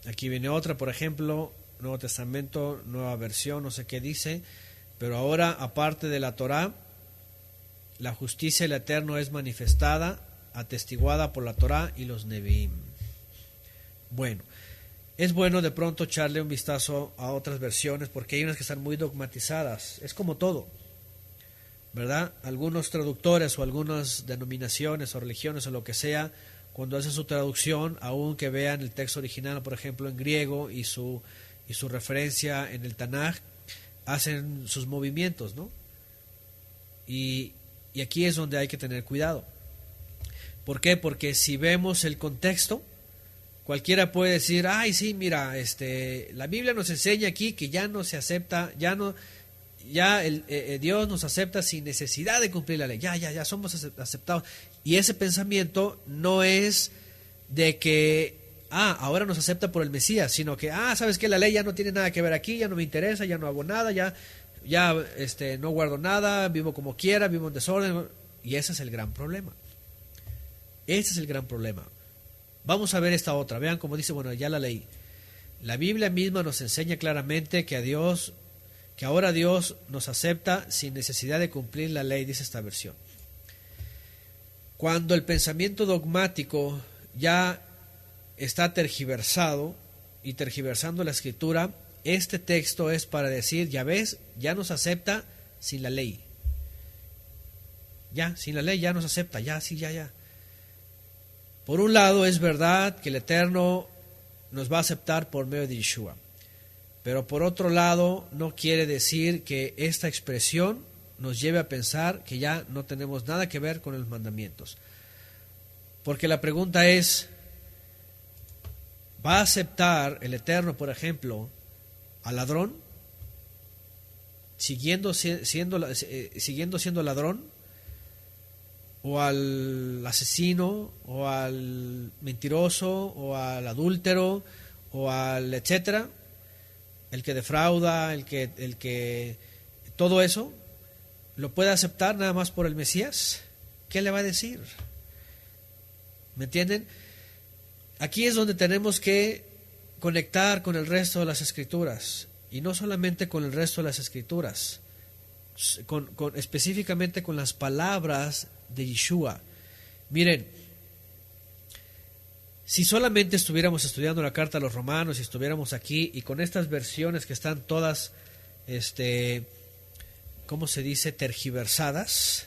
Aquí viene otra, por ejemplo, Nuevo Testamento, nueva versión, no sé qué dice. Pero ahora, aparte de la Torá, la justicia del Eterno es manifestada, atestiguada por la Torá y los Neviim. Bueno, es bueno de pronto echarle un vistazo a otras versiones, porque hay unas que están muy dogmatizadas. Es como todo, ¿verdad? Algunos traductores o algunas denominaciones o religiones o lo que sea, cuando hacen su traducción, aunque vean el texto original, por ejemplo, en griego y su referencia en el Tanaj, hacen sus movimientos, ¿no? Y aquí es donde hay que tener cuidado. ¿Por qué? Porque si vemos el contexto, cualquiera puede decir, ay, sí, mira, la Biblia nos enseña aquí que ya no se acepta, Dios nos acepta sin necesidad de cumplir la ley, ya somos aceptados. Y ese pensamiento no es de que, ahora nos acepta por el Mesías, sino que, ¿sabes qué? La ley ya no tiene nada que ver aquí, ya no me interesa, ya no hago nada, ya no guardo nada, vivo como quiera, vivo en desorden. Y ese es el gran problema. Ese es el gran problema. Vamos a ver esta otra. Vean cómo dice, bueno, ya la leí. La Biblia misma nos enseña claramente que ahora Dios nos acepta sin necesidad de cumplir la ley, dice esta versión. Cuando el pensamiento dogmático ya está tergiversado y tergiversando la Escritura, este texto es para decir, ya ves, ya nos acepta sin la ley. Ya, sin la ley ya nos acepta, ya. Por un lado es verdad que el Eterno nos va a aceptar por medio de Yeshua. Pero por otro lado no quiere decir que esta expresión nos lleve a pensar que ya no tenemos nada que ver con los mandamientos. Porque la pregunta es, ¿va a aceptar el Eterno, por ejemplo, al ladrón, siguiendo siendo ladrón, o al asesino, o al mentiroso, o al adúltero, o al etcétera, el que defrauda, el que todo eso, lo puede aceptar nada más por el Mesías, ¿qué le va a decir? ¿Me entienden? Aquí es donde tenemos que conectar con el resto de las Escrituras, y no solamente con el resto de las Escrituras, específicamente con las palabras de Yeshua. Miren, si solamente estuviéramos estudiando la carta a los romanos y estuviéramos aquí y con estas versiones que están todas, ¿cómo se dice?, tergiversadas,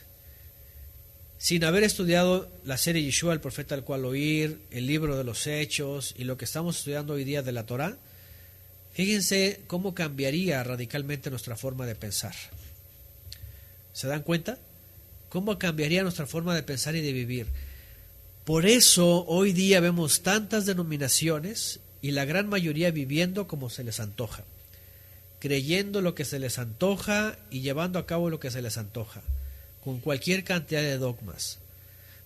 sin haber estudiado la serie Yeshua, el profeta al cual oír, el libro de los Hechos y lo que estamos estudiando hoy día de la Torá, fíjense cómo cambiaría radicalmente nuestra forma de pensar. ¿Se dan cuenta? ¿Cómo cambiaría nuestra forma de pensar y de vivir? Por eso hoy día vemos tantas denominaciones y la gran mayoría viviendo como se les antoja, creyendo lo que se les antoja y llevando a cabo lo que se les antoja, con cualquier cantidad de dogmas.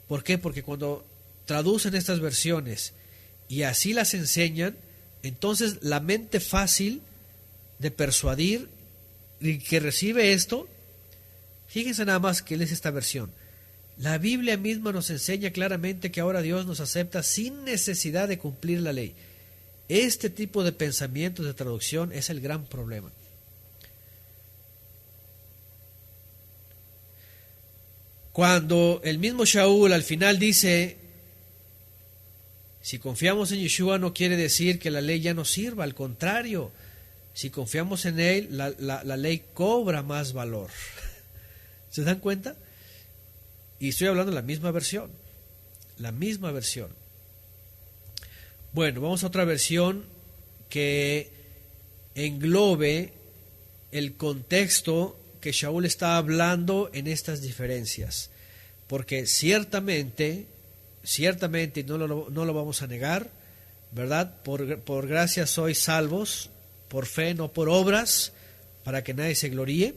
¿Por qué? Porque cuando traducen estas versiones y así las enseñan, entonces la mente fácil de persuadir y que recibe esto, fíjense nada más que es esta versión. La Biblia misma nos enseña claramente que ahora Dios nos acepta sin necesidad de cumplir la ley. Este tipo de pensamientos de traducción es el gran problema. Cuando el mismo Shaul al final dice, si confiamos en Yeshua no quiere decir que la ley ya no sirva, al contrario, si confiamos en él, la ley cobra más valor. ¿Se dan cuenta? Y estoy hablando de la misma versión. La misma versión. Bueno, vamos a otra versión que englobe el contexto que Shaul está hablando en estas diferencias. Porque ciertamente, y no lo vamos a negar, ¿verdad? Por gracia sois salvos, por fe, no por obras, para que nadie se gloríe.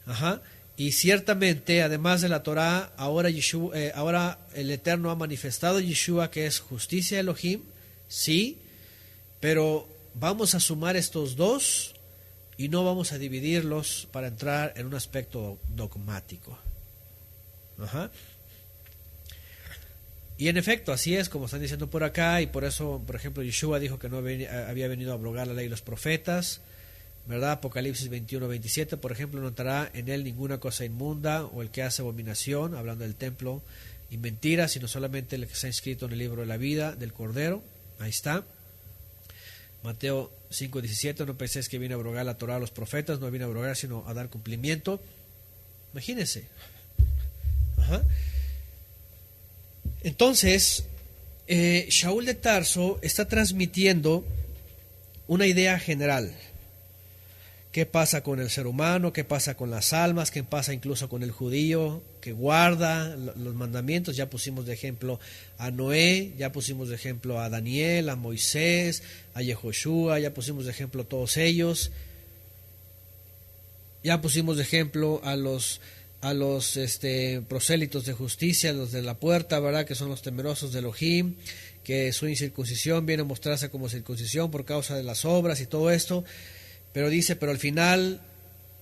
Ajá. Y ciertamente, además de la Torá, ahora el Eterno ha manifestado a Yeshua, que es justicia de Elohim, sí, pero vamos a sumar estos dos y no vamos a dividirlos para entrar en un aspecto dogmático. Ajá. Y en efecto, así es como están diciendo por acá, y por eso, por ejemplo, Yeshua dijo que no había venido a abrogar la ley de los profetas, ¿verdad? Apocalipsis 21-27, por ejemplo, no entrará en él ninguna cosa inmunda o el que hace abominación, hablando del templo, y mentira, sino solamente el que está inscrito en el libro de la vida del Cordero. Ahí está. Mateo 5:17, no penséis que viene a abrogar la Torá a los profetas, no viene a abrogar sino a dar cumplimiento. Imagínense. Ajá. Entonces, Shaul de Tarso está transmitiendo una idea general. ¿Qué pasa con el ser humano? ¿Qué pasa con las almas? ¿Qué pasa incluso con el judío que guarda los mandamientos? Ya pusimos de ejemplo a Noé, ya pusimos de ejemplo a Daniel, a Moisés, a Yehoshua, ya pusimos de ejemplo a todos ellos. Ya pusimos de ejemplo a los prosélitos de justicia, los de la puerta, ¿verdad? Que son los temerosos de Elohim, que su incircuncisión viene a mostrarse como circuncisión por causa de las obras y todo esto. Pero dice, pero al final,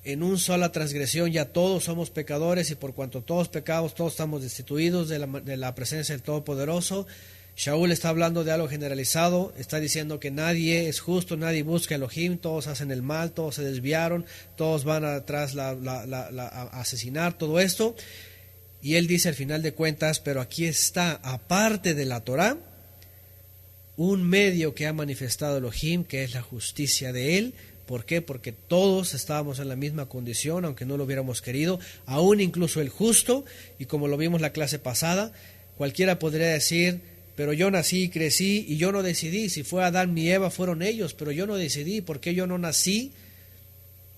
en una sola transgresión ya todos somos pecadores, y por cuanto todos pecamos, todos estamos destituidos de la presencia del Todopoderoso. Shaul está hablando de algo generalizado, está diciendo que nadie es justo, nadie busca a Elohim, todos hacen el mal, todos se desviaron, todos van atrás a asesinar, todo esto. Y él dice al final de cuentas, pero aquí está, aparte de la Torá, un medio que ha manifestado Elohim, que es la justicia de él. ¿Por qué? Porque todos estábamos en la misma condición, aunque no lo hubiéramos querido, aún incluso el justo, y como lo vimos la clase pasada, cualquiera podría decir, pero yo nací y crecí y yo no decidí, si fue Adán y Eva fueron ellos, pero yo no decidí, ¿por qué yo no nací,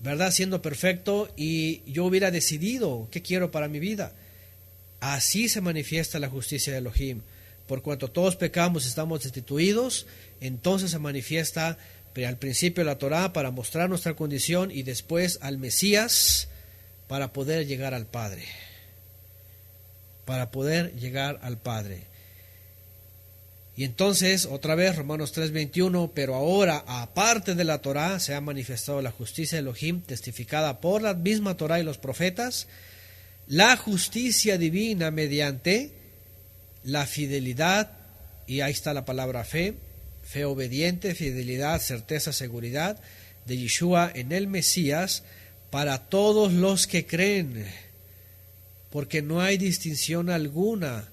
verdad, siendo perfecto, y yo hubiera decidido qué quiero para mi vida? Así se manifiesta la justicia de Elohim. Por cuanto todos pecamos, estamos destituidos, entonces se manifiesta al principio la Torá para mostrar nuestra condición y después al Mesías para poder llegar al Padre. Para poder llegar al Padre. Y entonces, otra vez, Romanos 3:21, pero ahora, aparte de la Torá, se ha manifestado la justicia de Elohim, testificada por la misma Torá y los profetas, la justicia divina mediante la fidelidad, y ahí está la palabra fe, fe obediente, fidelidad, certeza, seguridad, de Yeshua en el Mesías, para todos los que creen, porque no hay distinción alguna,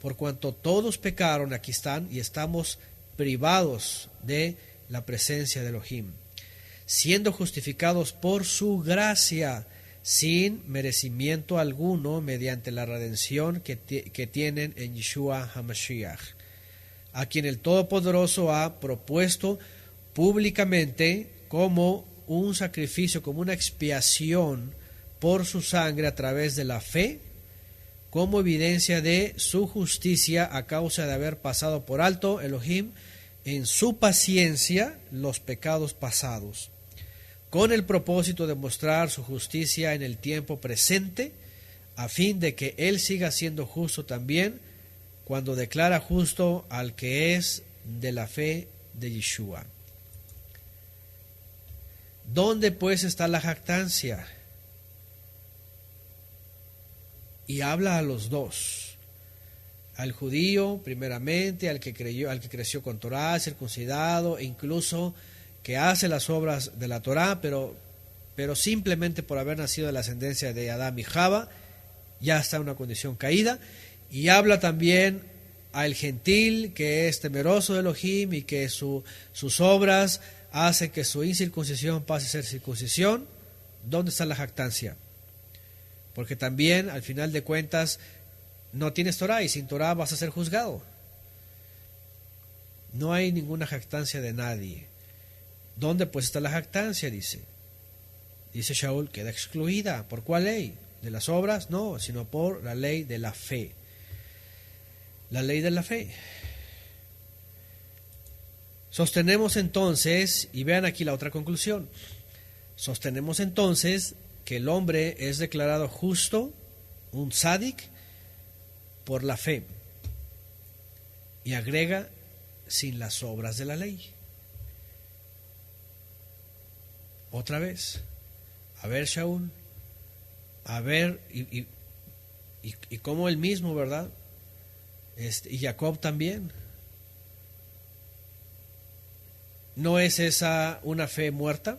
por cuanto todos pecaron, aquí están, y estamos privados de la presencia de Elohim, siendo justificados por su gracia, sin merecimiento alguno, mediante la redención que tienen en Yeshua HaMashiach, a quien el Todopoderoso ha propuesto públicamente como un sacrificio, como una expiación por su sangre a través de la fe, como evidencia de su justicia a causa de haber pasado por alto Elohim en su paciencia los pecados pasados, con el propósito de mostrar su justicia en el tiempo presente, a fin de que Él siga siendo justo también cuando declara justo al que es de la fe de Yeshua. ¿Dónde pues está la jactancia? Y habla a los dos, al judío primeramente, al que creció con Torá, circuncidado, e incluso que hace las obras de la Torá, pero simplemente por haber nacido de la ascendencia de Adán y Java, ya está en una condición caída. Y habla también al gentil, que es temeroso de Elohim y que sus obras hacen que su incircuncisión pase a ser circuncisión. ¿Dónde está la jactancia? Porque también, al final de cuentas, no tienes Torá y sin Torá vas a ser juzgado. No hay ninguna jactancia de nadie. ¿Dónde pues está la jactancia? Dice Shaul, queda excluida. ¿Por cuál ley? ¿De las obras? No, sino por la ley de la fe. La ley de la fe. Sostenemos entonces, y vean aquí la otra conclusión, sostenemos entonces que el hombre es declarado justo, un tzadik, por la fe, y agrega, sin las obras de la ley. Otra vez, a ver, Shaul, a ver, y como él mismo, ¿verdad? Y Jacob también. ¿No es esa una fe muerta?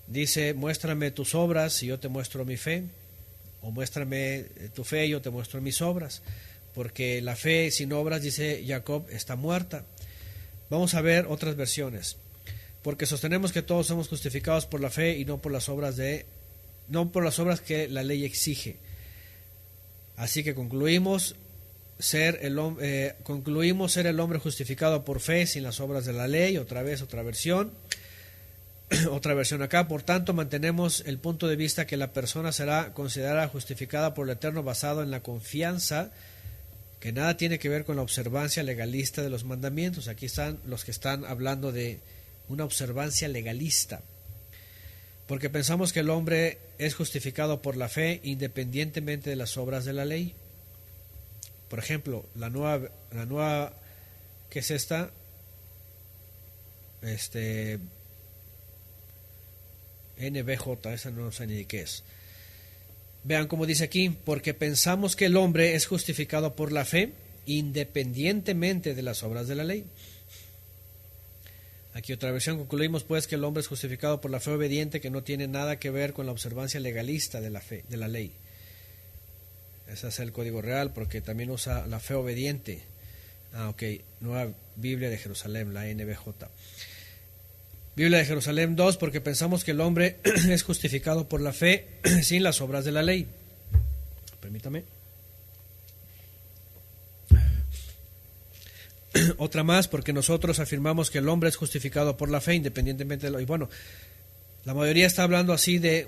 Dice, muéstrame tus obras y yo te muestro mi fe, o muéstrame tu fe y yo te muestro mis obras, porque la fe sin obras, dice Jacob, está muerta. Vamos a ver otras versiones. Porque sostenemos que todos somos justificados por la fe y no por las obras que la ley exige. Así que concluimos ser el hombre justificado por fe sin las obras de la ley. Otra vez, otra versión. Otra versión acá. Por tanto, mantenemos el punto de vista que la persona será considerada justificada por el Eterno basado en la confianza, que nada tiene que ver con la observancia legalista de los mandamientos. Aquí están los que están hablando de una observancia legalista, porque pensamos que el hombre es justificado por la fe independientemente de las obras de la ley. Por ejemplo, la nueva ¿qué es esta? NBJ, esa no sé ni de qué es. Vean cómo dice aquí, porque pensamos que el hombre es justificado por la fe independientemente de las obras de la ley. Aquí otra versión, concluimos pues que el hombre es justificado por la fe obediente, que no tiene nada que ver con la observancia legalista de la fe, de la ley. Ese es el código real, porque también usa la fe obediente. Nueva Biblia de Jerusalén, la NBJ. Biblia de Jerusalén 2, porque pensamos que el hombre es justificado por la fe sin las obras de la ley. Permítame. Otra más, porque nosotros afirmamos que el hombre es justificado por la fe independientemente de lo... Y bueno, la mayoría está hablando así de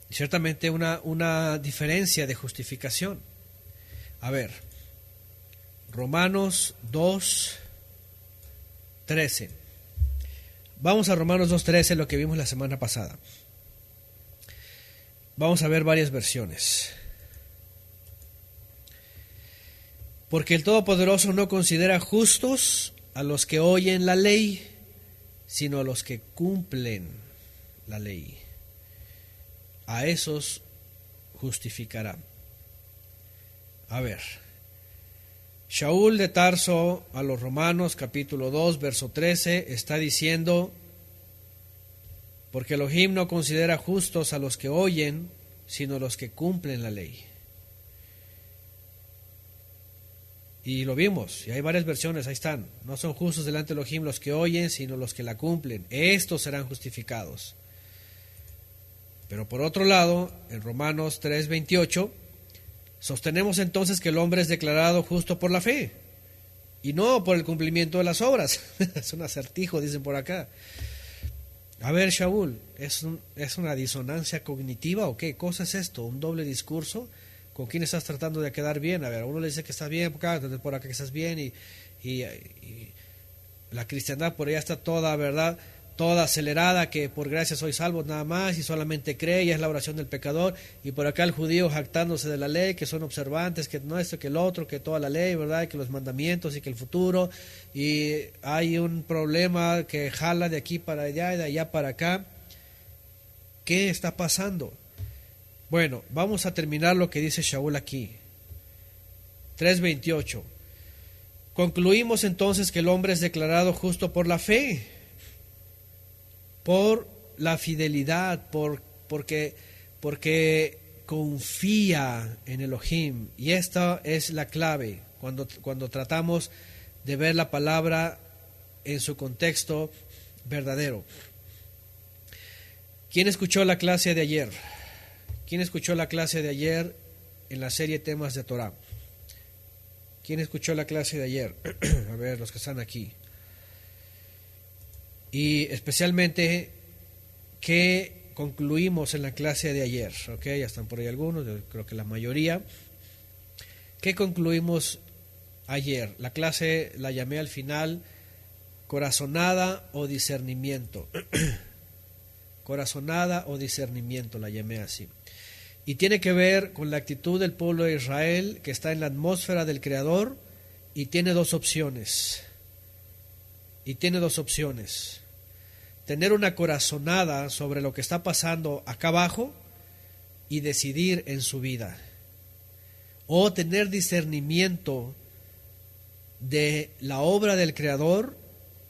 ciertamente una diferencia de justificación. A ver, Romanos 2:13. Vamos a Romanos 2:13, lo que vimos la semana pasada. Vamos a ver varias versiones. Porque el Todopoderoso no considera justos a los que oyen la ley, sino a los que cumplen la ley. A esos justificará. A ver, Shaul de Tarso a los Romanos capítulo 2 verso 13 está diciendo: porque Elohim no considera justos a los que oyen, sino a los que cumplen la ley. Y lo vimos, y hay varias versiones, ahí están. No son justos delante de Elohim los que oyen, sino los que la cumplen. Estos serán justificados. Pero por otro lado, en Romanos 3:28, sostenemos entonces que el hombre es declarado justo por la fe, y no por el cumplimiento de las obras. Es un acertijo, dicen por acá. A ver, Shaul, ¿es una disonancia cognitiva o qué cosa es esto? ¿Un doble discurso? ¿Con quién estás tratando de quedar bien? A ver, uno le dice que está bien por acá que estás bien, y la cristiandad por allá está toda, ¿verdad?, toda acelerada, que por gracia soy salvo nada más, y solamente cree, y es la oración del pecador, y por acá el judío jactándose de la ley, que son observantes, que no esto, que el otro, que toda la ley, ¿verdad?, y que los mandamientos, y que el futuro, y hay un problema que jala de aquí para allá y de allá para acá. ¿Qué está pasando? Bueno, vamos a terminar lo que dice Shaul aquí. 3:28. Concluimos entonces que el hombre es declarado justo por la fe, por la fidelidad, porque confía en Elohim. Y esta es la clave cuando tratamos de ver la palabra en su contexto verdadero. ¿Quién escuchó la clase de ayer? ¿Quién escuchó la clase de ayer en la serie Temas de Torah? ¿Quién escuchó la clase de ayer? A ver, los que están aquí. Y especialmente, ¿qué concluimos en la clase de ayer? Ok, ya están por ahí algunos, yo creo que la mayoría. ¿Qué concluimos ayer? La clase la llamé al final corazonada o discernimiento. Corazonada o discernimiento, la llamé así. Y tiene que ver con la actitud del pueblo de Israel, que está en la atmósfera del Creador, y tiene dos opciones. Tener una corazonada sobre lo que está pasando acá abajo y decidir en su vida. O tener discernimiento de la obra del Creador,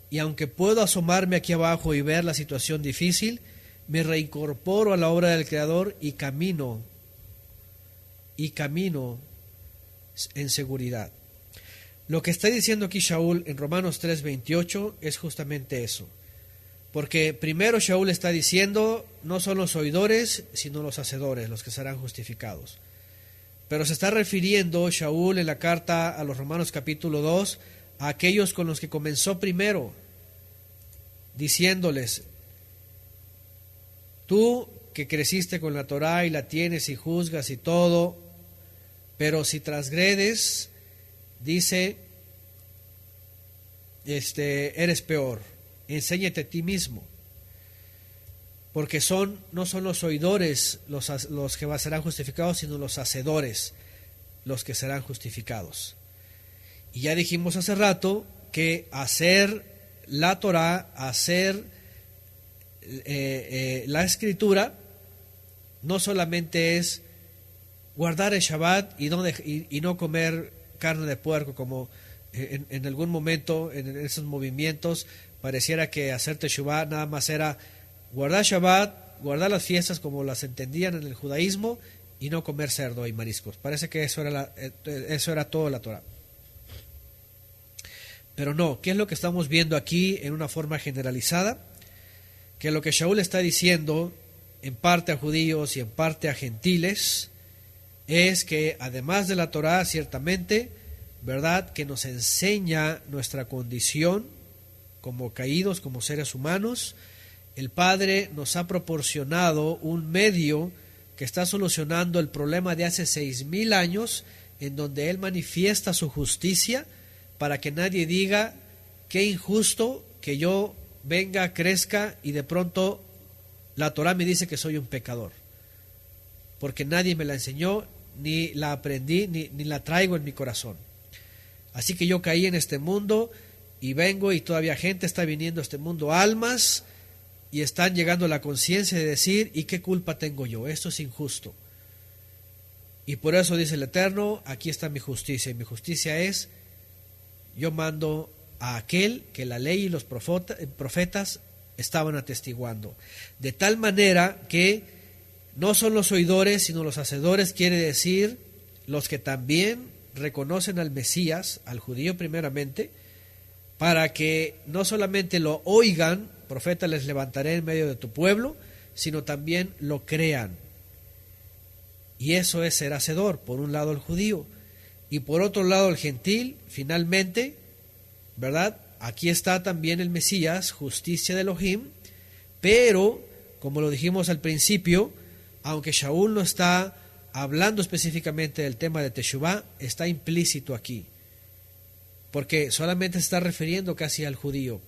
y aunque puedo asomarme aquí abajo y ver la situación difícil, me reincorporo a la obra del Creador y camino en seguridad. Lo que está diciendo aquí Shaul en Romanos 3:28 es justamente eso. Porque primero Shaul está diciendo, no son los oidores, sino los hacedores los que serán justificados. Pero se está refiriendo Shaul en la carta a los Romanos capítulo 2 a aquellos con los que comenzó primero, diciéndoles: tú que creciste con la Torá y la tienes y juzgas y todo, pero si transgredes, dice, eres peor. Enséñate a ti mismo, porque no son los oidores los que serán justificados, sino los hacedores los que serán justificados. Y ya dijimos hace rato que hacer la Torá, hacer la escritura, no solamente es guardar el Shabbat y no comer carne de puerco, como en algún momento en esos movimientos pareciera que hacer Teshuvá nada más era guardar Shabbat, guardar las fiestas como las entendían en el judaísmo, y no comer cerdo y mariscos. Parece que eso era todo la Torah. Pero no, ¿qué es lo que estamos viendo aquí en una forma generalizada? Que lo que Shaul está diciendo, en parte a judíos y en parte a gentiles, es que además de la Torá, ciertamente, ¿verdad?, que nos enseña nuestra condición como caídos, como seres humanos, el Padre nos ha proporcionado un medio que está solucionando el problema de hace 6,000 años, en donde Él manifiesta su justicia, para que nadie diga, qué injusto que yo venga, crezca y de pronto la Torá me dice que soy un pecador, porque nadie me la enseñó, ni la aprendí, ni la traigo en mi corazón. Así que yo caí en este mundo y vengo y todavía gente está viniendo a este mundo, almas, y están llegando a la conciencia de decir, ¿y qué culpa tengo yo? Esto es injusto. Y por eso dice el Eterno, aquí está mi justicia, y mi justicia es, yo mando a aquel que la ley y los profetas estaban atestiguando. De tal manera que no son los oidores, sino los hacedores, quiere decir los que también reconocen al Mesías, al judío primeramente, para que no solamente lo oigan, profeta les levantaré en medio de tu pueblo, sino también lo crean. Y eso es ser hacedor, por un lado el judío, y por otro lado el gentil, finalmente, ¿verdad? Aquí está también el Mesías, justicia de Elohim, pero, como lo dijimos al principio, aunque Shaul no está hablando específicamente del tema de Teshuvá, está implícito aquí, porque solamente se está refiriendo casi al judío,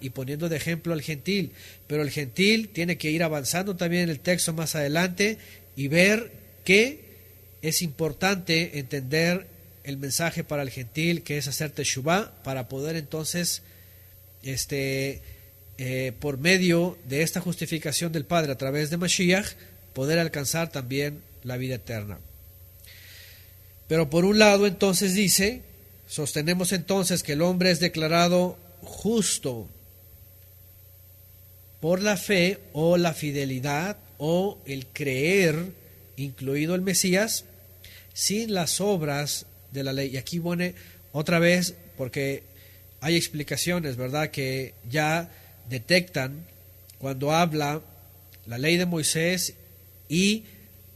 y poniendo de ejemplo al gentil, pero el gentil tiene que ir avanzando también en el texto más adelante y ver que es importante entender el mensaje para el gentil, que es hacer Teshuvá, para poder entonces, por medio de esta justificación del Padre a través de Mashiach, poder alcanzar también la vida eterna. Pero por un lado entonces dice, sostenemos entonces que el hombre es declarado justo por la fe o la fidelidad o el creer, incluido el Mesías, sin las obras de la ley. Y aquí pone otra vez, porque hay explicaciones, ¿verdad?, que ya detectan cuando habla la ley de Moisés y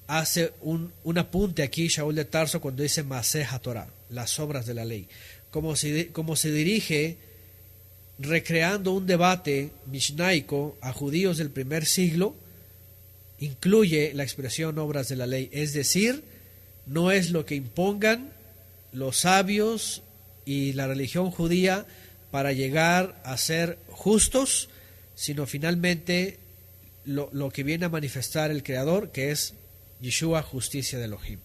hace un apunte aquí Shaul de Tarso cuando dice Maseh HaTorah, las obras de la ley, como se dirige recreando un debate mishnaico a judíos del primer siglo, incluye la expresión obras de la ley, es decir, no es lo que impongan los sabios y la religión judía para llegar a ser justos, sino finalmente lo que viene a manifestar el Creador, que es Yeshua, justicia de Elohim.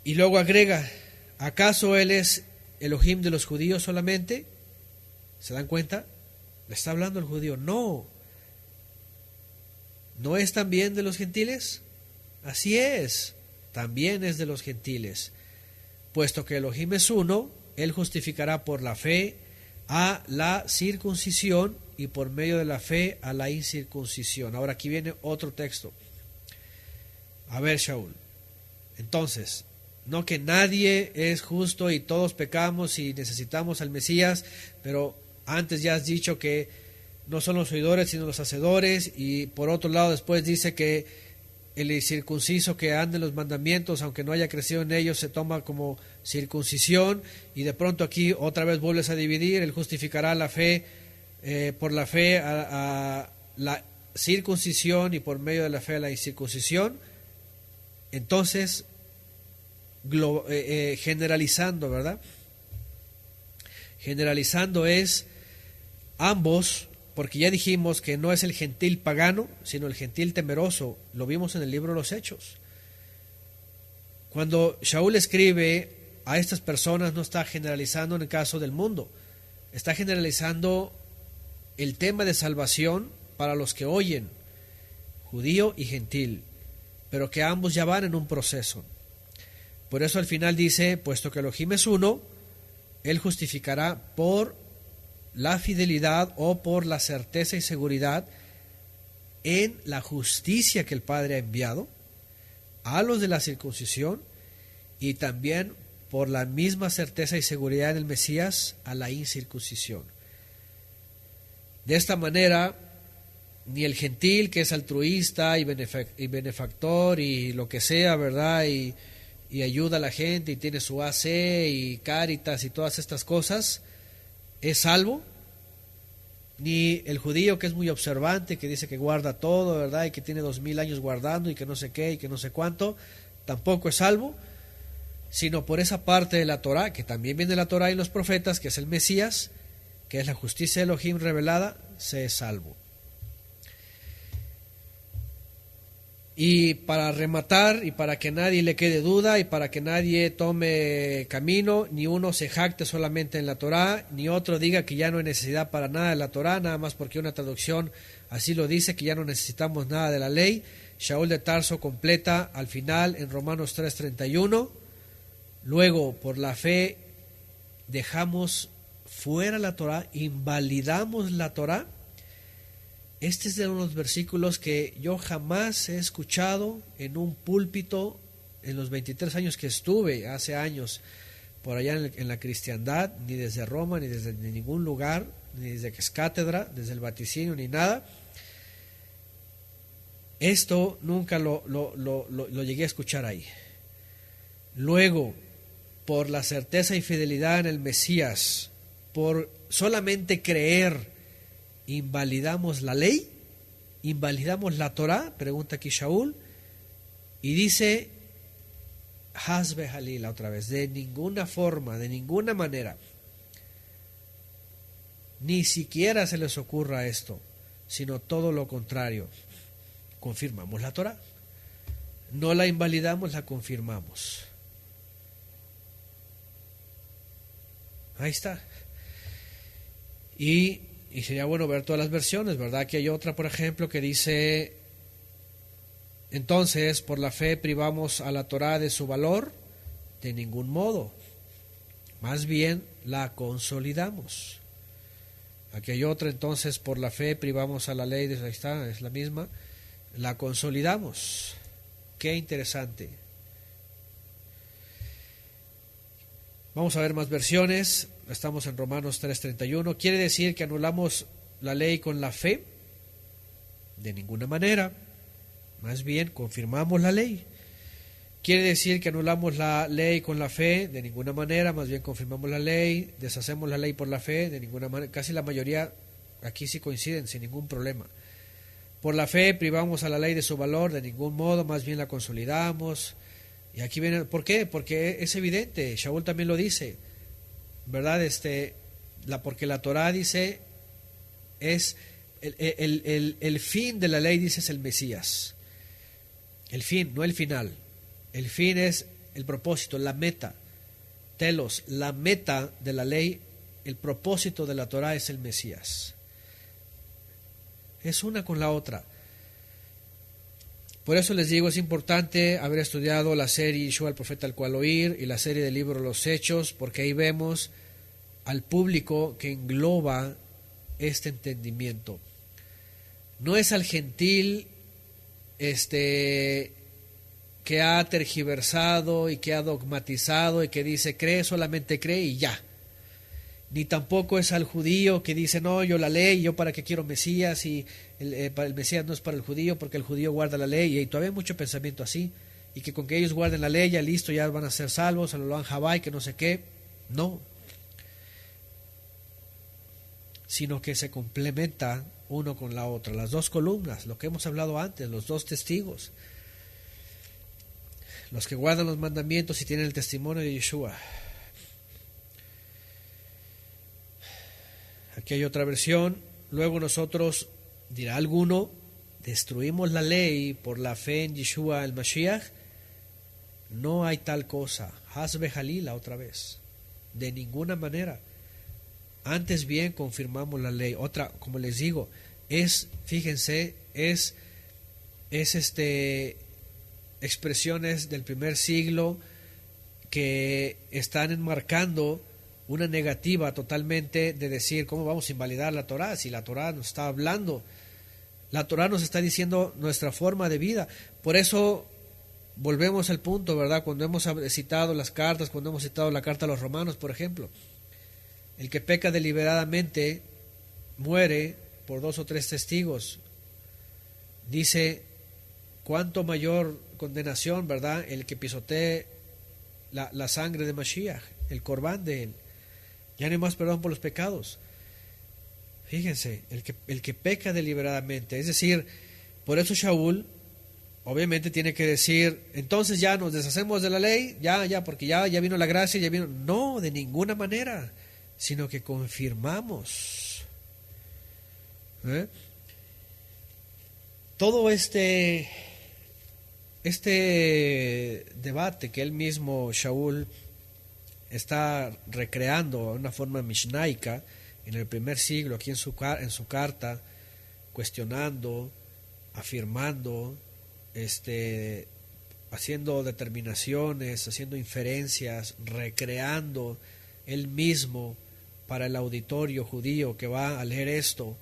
Y luego agrega, ¿acaso Él es Elohim de los judíos solamente? ¿Se dan cuenta? ¿Le está hablando el judío? No. ¿No es también de los gentiles? Así es, también es de los gentiles. Puesto que Elohim es uno, Él justificará por la fe a la circuncisión y por medio de la fe a la incircuncisión. Ahora aquí viene otro texto. A ver, Shaul. Entonces, no que nadie es justo y todos pecamos y necesitamos al Mesías, pero antes ya has dicho que no son los oidores sino los hacedores, y por otro lado después dice que el incircunciso que ande en los mandamientos, aunque no haya crecido en ellos, se toma como circuncisión, y de pronto aquí otra vez vuelves a dividir, él justificará la fe, por la fe a la circuncisión y por medio de la fe a la incircuncisión. Entonces, generalizando, ¿verdad? Generalizando es ambos, porque ya dijimos que no es el gentil pagano, sino el gentil temeroso. Lo vimos en el libro de los Hechos. Cuando Shaul escribe a estas personas, no está generalizando en el caso del mundo, está generalizando el tema de salvación para los que oyen, judío y gentil, pero que ambos ya van en un proceso. Por eso al final dice, puesto que Elohim es uno, Él justificará por la fidelidad o por la certeza y seguridad en la justicia que el Padre ha enviado a los de la circuncisión, y también por la misma certeza y seguridad en el Mesías a la incircuncisión. De esta manera, ni el gentil, que es altruista y benefactor y lo que sea, ¿verdad?, y ayuda a la gente y tiene su AC y Cáritas y todas estas cosas, es salvo, ni el judío que es muy observante, que dice que guarda todo, ¿verdad?, y que tiene 2000 años guardando y que no sé qué y que no sé cuánto, tampoco es salvo, sino por esa parte de la Torah, que también viene de la Torah y los profetas, que es el Mesías, que es la justicia de Elohim revelada, se es salvo. Y para rematar, y para que nadie le quede duda, y para que nadie tome camino, ni uno se jacte solamente en la Torá, ni otro diga que ya no hay necesidad para nada de la Torá, nada más porque una traducción así lo dice, que ya no necesitamos nada de la ley. Shaul de Tarso completa al final en Romanos 3:31, luego por la fe dejamos fuera la Torá, invalidamos la Torá. Este es de unos versículos que yo jamás he escuchado en un púlpito en los 23 años que estuve, hace años, por allá en la cristiandad, ni desde Roma, ni desde ningún lugar, ni desde que es cátedra, desde el vaticinio, ni nada. Esto nunca lo llegué a escuchar ahí. Luego, por la certeza y fidelidad en el Mesías, por solamente creer, invalidamos la ley, invalidamos la Torá, pregunta aquí Shaul, y dice Hasbe Halila otra vez, de ninguna forma, de ninguna manera, ni siquiera se les ocurra esto, sino todo lo contrario, confirmamos la Torá, no la invalidamos, la confirmamos. Ahí está. Y sería bueno ver todas las versiones, ¿verdad? Que hay otra, por ejemplo, que dice: entonces, por la fe privamos a la Torá de su valor, de ningún modo, más bien la consolidamos. Aquí hay otra, entonces, por la fe privamos a la ley, ahí está, es la misma, la consolidamos. Qué interesante. Vamos a ver más versiones. Estamos en Romanos 3:31. ¿Quiere decir que anulamos la ley con la fe? De ninguna manera. Más bien confirmamos la ley. ¿Quiere decir que anulamos la ley con la fe? De ninguna manera. Más bien confirmamos la ley. ¿Deshacemos la ley por la fe? De ninguna manera. Casi la mayoría aquí sí coinciden sin ningún problema. Por la fe privamos a la ley de su valor. De ningún modo. Más bien la consolidamos. Y aquí viene, ¿por qué? Porque es evidente, Shaul también lo dice, ¿verdad? Porque la Torá dice, es el fin de la ley, dice, es el Mesías. El fin, no el final. El fin es el propósito, la meta. Telos, la meta de la ley, el propósito de la Torá es el Mesías. Es una con la otra. Por eso les digo, es importante haber estudiado la serie Yeshua el profeta al cual oír y la serie del libro Los Hechos, porque ahí vemos al público que engloba este entendimiento. No es al gentil que ha tergiversado y que ha dogmatizado y que dice cree, solamente cree y ya. Ni tampoco es al judío que dice, no, yo la ley, yo para qué quiero Mesías, y el Mesías no es para el judío porque el judío guarda la ley, y todavía hay mucho pensamiento así, y que con que ellos guarden la ley, ya listo, ya van a ser salvos, a lo han Jabay, que no sé qué. No. Sino que se complementa uno con la otra, las dos columnas, lo que hemos hablado antes, los dos testigos, los que guardan los mandamientos y tienen el testimonio de Yeshua. Aquí hay otra versión. Luego nosotros, dirá alguno, destruimos la ley por la fe en Yeshua el Mashiach. No hay tal cosa. Hasbe Halila otra vez. De ninguna manera. Antes bien confirmamos la ley. Otra, como les digo, fíjense, es expresiones del primer siglo que están enmarcando una negativa totalmente de decir cómo vamos a invalidar la Torá, si la Torá nos está hablando, la Torá nos está diciendo nuestra forma de vida. Por eso volvemos al punto, ¿verdad? Cuando hemos citado las cartas, cuando hemos citado la carta a los romanos, por ejemplo, el que peca deliberadamente muere por 2 o 3 testigos. Dice, cuánto mayor condenación, ¿verdad? El que pisotee la sangre de Mashiach, el corbán de él. Ya no hay más perdón por los pecados. Fíjense, el que peca deliberadamente, es decir, por eso Shaul obviamente tiene que decir, entonces ya nos deshacemos de la ley, ya, porque ya vino la gracia, ya vino. No, de ninguna manera, sino que confirmamos. Todo este Este debate que él mismo, Shaul, está recreando de una forma mishnaica en el primer siglo, aquí en su carta, cuestionando, afirmando, haciendo determinaciones, haciendo inferencias, recreando él mismo para el auditorio judío que va a leer esto,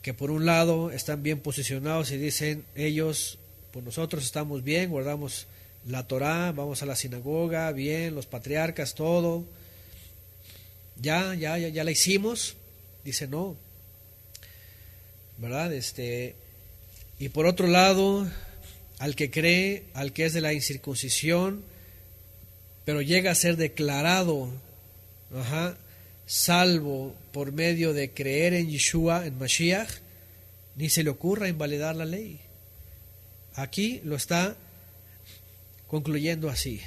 que por un lado están bien posicionados y dicen ellos, pues nosotros estamos bien, guardamos la Torá, vamos a la sinagoga, bien, los patriarcas, todo, ya la hicimos. Dice no, ¿verdad? Y por otro lado, al que cree, al que es de la incircuncisión, pero llega a ser declarado, salvo por medio de creer en Yeshua, en Mashiach, ni se le ocurra invalidar la ley. Aquí lo está concluyendo así.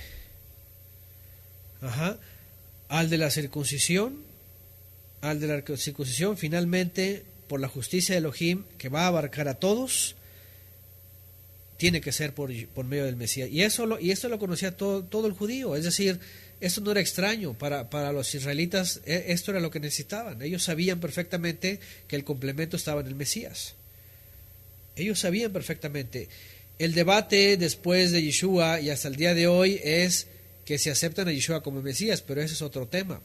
Al de la circuncisión, finalmente, por la justicia de Elohim, que va a abarcar a todos, tiene que ser por medio del Mesías. Y esto lo conocía todo el judío, es decir, esto no era extraño para los israelitas, esto era lo que necesitaban. Ellos sabían perfectamente que el complemento estaba en el Mesías. Ellos sabían perfectamente. El debate después de Yeshua y hasta el día de hoy es que se aceptan a Yeshua como Mesías, pero ese es otro tema.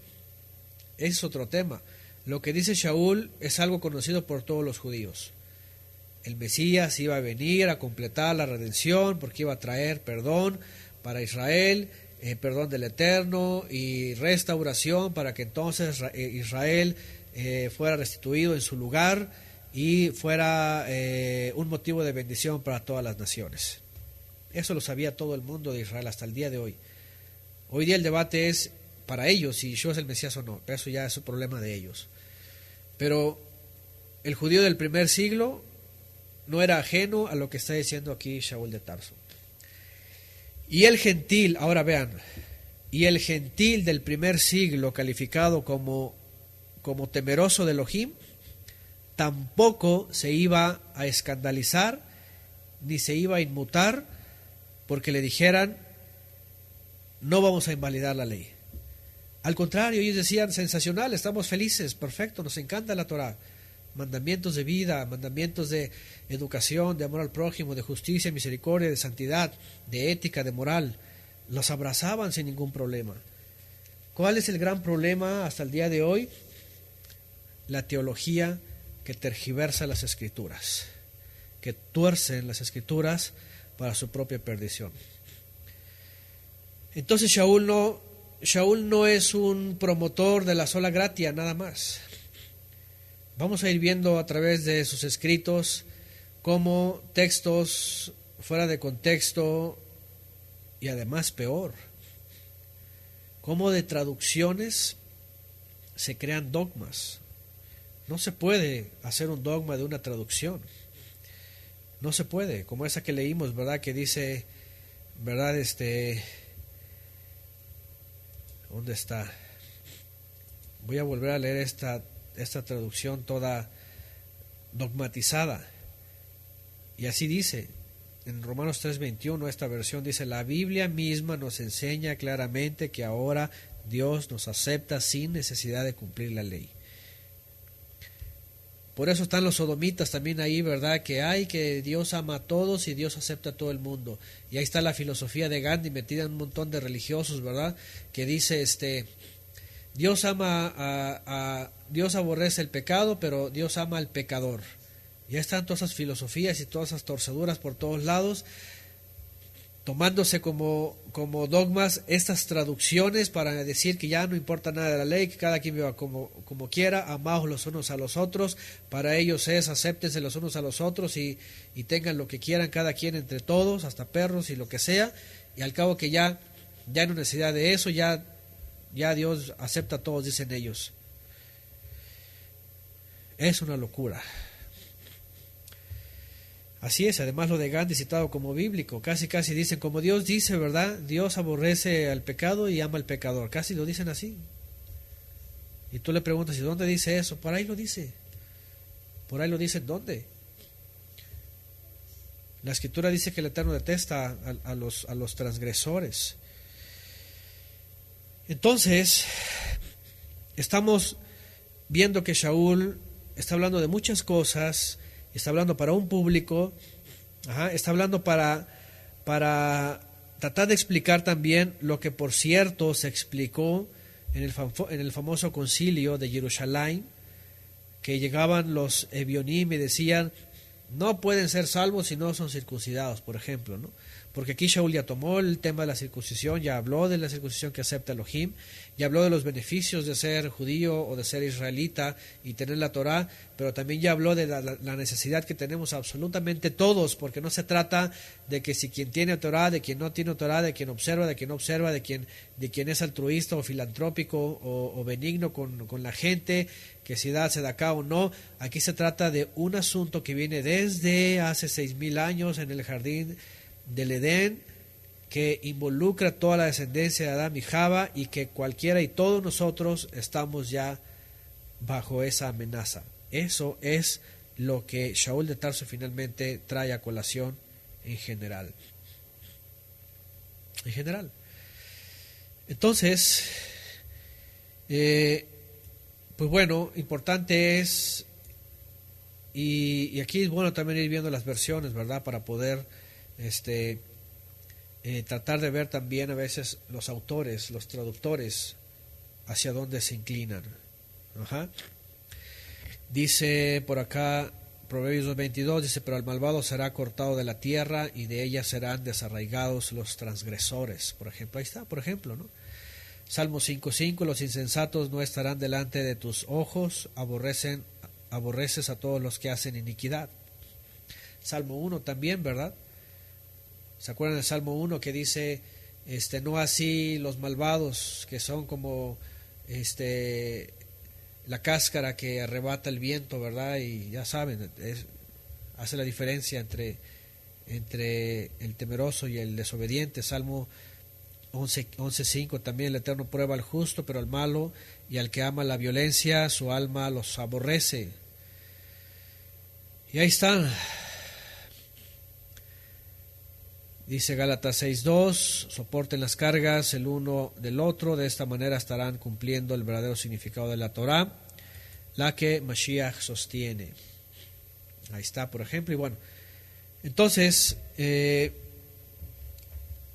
Lo que dice Shaul es algo conocido por todos los judíos. El Mesías iba a venir a completar la redención porque iba a traer perdón para Israel, perdón del Eterno y restauración para que entonces Israel fuera restituido en su lugar y fuera un motivo de bendición para todas las naciones. Eso lo sabía todo el mundo de Israel hasta el día de hoy. Hoy día el debate es para ellos si Yeshua es el Mesías o no. Eso ya es un problema de ellos. Pero el judío del primer siglo no era ajeno a lo que está diciendo aquí Shaul de Tarso. Y el gentil, ahora vean, y el gentil del primer siglo calificado como temeroso de Elohim, tampoco se iba a escandalizar ni se iba a inmutar porque le dijeran no vamos a invalidar la ley. Al contrario, ellos decían sensacional, estamos felices, perfecto, nos encanta la Torá. Mandamientos de vida, mandamientos de educación, de amor al prójimo, de justicia, misericordia, de santidad, de ética, de moral. Los abrazaban sin ningún problema. ¿Cuál es el gran problema hasta el día de hoy? La teología que tergiversa las Escrituras, que tuercen las Escrituras para su propia perdición. Entonces Shaul no es un promotor de la sola gratia, nada más. Vamos a ir viendo a través de sus escritos cómo textos fuera de contexto y además peor, cómo de traducciones se crean dogmas. No se puede hacer un dogma de una traducción. No se puede, como esa que leímos, ¿verdad? Que dice, ¿verdad? ¿Dónde está? Voy a volver a leer esta traducción toda dogmatizada. Y así dice, en Romanos 3:21, esta versión dice, la Biblia misma nos enseña claramente que ahora Dios nos acepta sin necesidad de cumplir la ley. Por eso están los sodomitas también ahí, ¿verdad? Que Dios ama a todos y Dios acepta a todo el mundo. Y ahí está la filosofía de Gandhi metida en un montón de religiosos, ¿verdad? Que dice, Dios Dios aborrece el pecado, pero Dios ama al pecador. Ya están todas esas filosofías y todas esas torceduras por todos lados, tomándose como dogmas estas traducciones para decir que ya no importa nada de la ley, que cada quien viva como quiera, amaos los unos a los otros, para ellos es acéptense los unos a los otros y tengan lo que quieran cada quien entre todos, hasta perros y lo que sea, y al cabo que ya no hay necesidad de eso, ya Dios acepta a todos, dicen ellos. Es una locura. Así es, además lo de Gandhi citado como bíblico, casi dicen, como Dios dice, ¿verdad? Dios aborrece al pecado y ama al pecador, casi lo dicen así. Y tú le preguntas, ¿y dónde dice eso? Por ahí lo dice. ¿Por ahí lo dice en dónde? La Escritura dice que el Eterno detesta a los transgresores. Entonces, estamos viendo que Shaul está hablando de muchas cosas, está hablando para un público, está hablando para tratar de explicar también lo que, por cierto, se explicó en el famoso concilio de Jerusalén, que llegaban los Ebionim y decían, no pueden ser salvos si no son circuncidados, por ejemplo, ¿no? Porque aquí Shaul ya tomó el tema de la circuncisión, ya habló de la circuncisión que acepta Elohim, ya habló de los beneficios de ser judío o de ser israelita y tener la Torá, pero también ya habló de la necesidad que tenemos absolutamente todos, porque no se trata de que si quien tiene Torá, de quien no tiene Torá, de quien observa, de quien no observa, de quien es altruista o filantrópico o benigno con la gente, que si da sedacá o no. Aquí se trata de un asunto que viene desde hace 6,000 años en el jardín del Edén, que involucra toda la descendencia de Adán y Java, y que cualquiera y todos nosotros estamos ya bajo esa amenaza. Eso es lo que Shaul de Tarso finalmente trae a colación en general. Entonces, pues bueno, importante es, y aquí es bueno también ir viendo las versiones, ¿verdad? Para poder tratar de ver también a veces los autores, los traductores, hacia dónde se inclinan. Dice por acá, Proverbios 2:22, dice, pero el malvado será cortado de la tierra y de ella serán desarraigados los transgresores. Por ejemplo, ahí está, por ejemplo, ¿no? Salmo 5:5, los insensatos no estarán delante de tus ojos, aborreces a todos los que hacen iniquidad. Salmo 1 también, ¿verdad? ¿Se acuerdan del Salmo 1 que dice, no así los malvados, que son como la cáscara que arrebata el viento, ¿verdad? Y ya saben, hace la diferencia entre el temeroso y el desobediente. Salmo 11:5 también, el Eterno prueba al justo, pero al malo y al que ama la violencia, su alma los aborrece. Y ahí están. Dice Gálatas 6:2, soporten las cargas el uno del otro, de esta manera estarán cumpliendo el verdadero significado de la Torá, la que Mashiach sostiene. Ahí está, por ejemplo. Y bueno, entonces,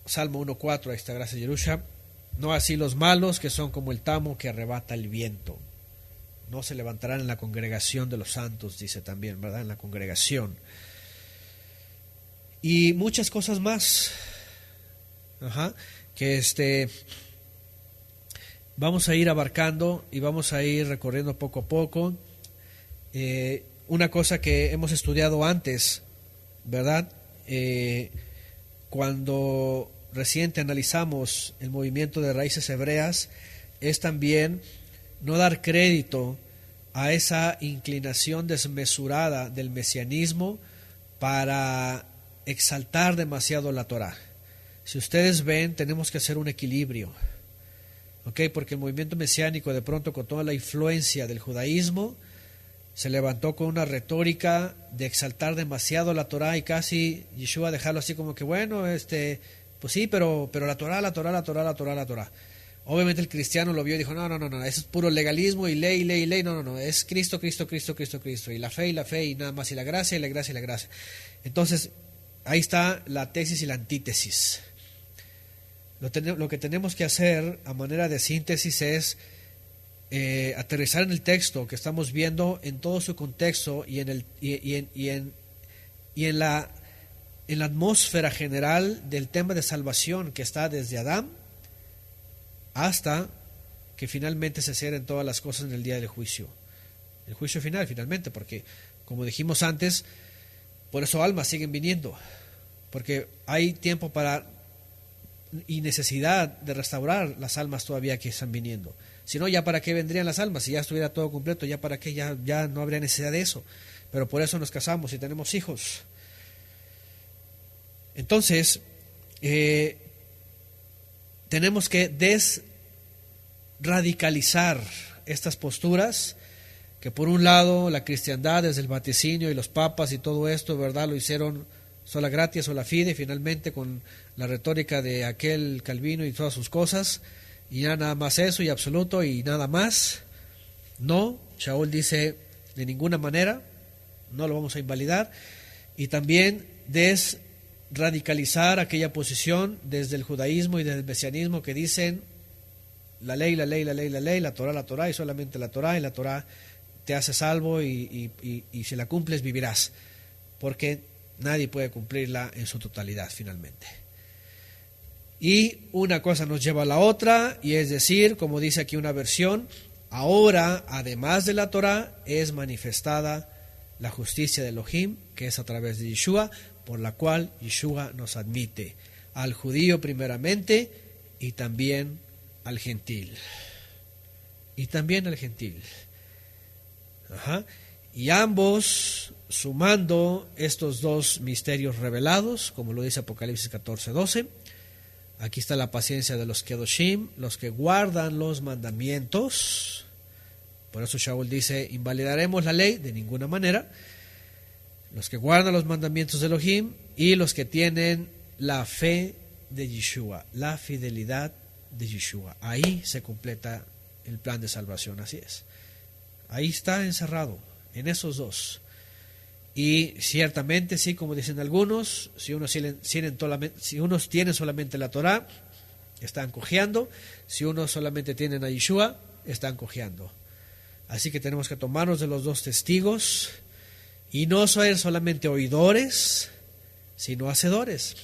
Salmo 1:4, ahí está, gracias Yerusha. No así los malos, que son como el tamo que arrebata el viento. No se levantarán en la congregación de los santos, dice también, ¿verdad? En la congregación. Y muchas cosas más, que vamos a ir abarcando y vamos a ir recorriendo poco a poco. Una cosa que hemos estudiado antes, ¿verdad? Cuando reciente analizamos el movimiento de raíces hebreas, es también no dar crédito a esa inclinación desmesurada del mesianismo para exaltar demasiado la Torá. Si ustedes ven, tenemos que hacer un equilibrio, porque el movimiento mesiánico, de pronto, con toda la influencia del judaísmo, se levantó con una retórica de exaltar demasiado la Torá y casi Yeshua dejarlo así como que, bueno, pues sí, pero la Torá. Obviamente el cristiano lo vio y dijo, no, eso es puro legalismo y ley, no, es Cristo, y la fe, y nada más, y la gracia. Entonces, ahí está la tesis y la antítesis. Lo que tenemos que hacer a manera de síntesis es aterrizar en el texto que estamos viendo en todo su contexto y en la atmósfera general del tema de salvación que está desde Adán hasta que finalmente se cierren todas las cosas en el día del juicio. El juicio final, finalmente, porque, como dijimos antes, por eso almas siguen viniendo, porque hay tiempo y necesidad de restaurar las almas todavía que están viniendo. Si no, ya para qué vendrían las almas, si ya estuviera todo completo, ya para qué, ya no habría necesidad de eso. Pero por eso nos casamos y tenemos hijos. Entonces, tenemos que desradicalizar estas posturas, que por un lado la cristiandad desde el vaticinio y los papas y todo esto, ¿verdad?, lo hicieron sola gratia, sola fide, finalmente con la retórica de aquel Calvino y todas sus cosas, y ya nada más eso y absoluto y nada más. No, Shaul dice de ninguna manera, no lo vamos a invalidar, y también desradicalizar aquella posición desde el judaísmo y desde el mesianismo que dicen la ley, la ley, la ley, la ley, la Torah y solamente la Torah, y la Torah te hace salvo y si la cumples vivirás, porque nadie puede cumplirla en su totalidad finalmente. Y una cosa nos lleva a la otra, y es decir, como dice aquí una versión, ahora, además de la Torah, es manifestada la justicia de Elohim, que es a través de Yeshua, por la cual Yeshua nos admite al judío primeramente y también al gentil. Y ambos, sumando estos dos misterios revelados, como lo dice Apocalipsis 14:12, aquí está la paciencia de los Kedoshim, los que guardan los mandamientos. Por eso Shaul dice, invalidaremos la ley de ninguna manera. Los que guardan los mandamientos de Elohim y los que tienen la fe de Yeshua, la fidelidad de Yeshua. Ahí se completa el plan de salvación, así es. Ahí está encerrado, en esos dos. Y ciertamente, sí, como dicen algunos, si unos tienen solamente la Torah, están cojeando. Si unos solamente tienen a Yeshua, están cojeando. Así que tenemos que tomarnos de los dos testigos y no ser solamente oidores, sino hacedores.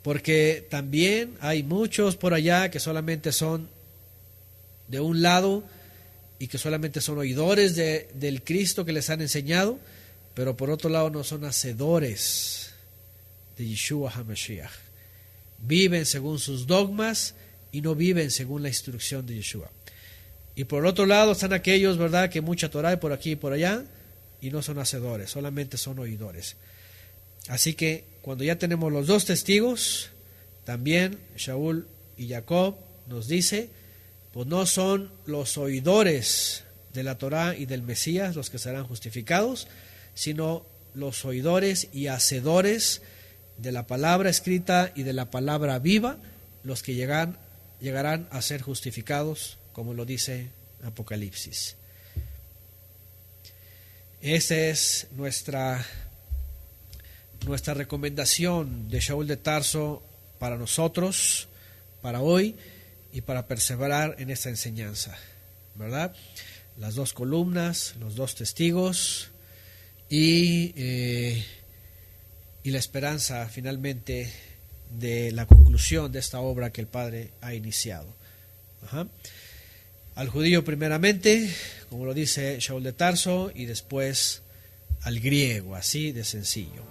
Porque también hay muchos por allá que solamente son de un lado y que solamente son oidores del Cristo que les han enseñado, pero por otro lado no son hacedores de Yeshua HaMashiach. Viven según sus dogmas y no viven según la instrucción de Yeshua. Y por otro lado están aquellos, ¿verdad?, que mucha Torah hay por aquí y por allá y no son hacedores, solamente son oidores. Así que cuando ya tenemos los dos testigos, también Shaul y Jacob nos dice, pues no son los oidores de la Torah y del Mesías los que serán justificados, sino los oidores y hacedores de la palabra escrita y de la palabra viva, los que llegarán a ser justificados, como lo dice Apocalipsis. Esa es nuestra recomendación de Shaul de Tarso para nosotros, para hoy y para perseverar en esta enseñanza, ¿verdad? Las dos columnas, los dos testigos y la esperanza finalmente de la conclusión de esta obra que el Padre ha iniciado. Al judío primeramente, como lo dice Shaul de Tarso, y después al griego, así de sencillo.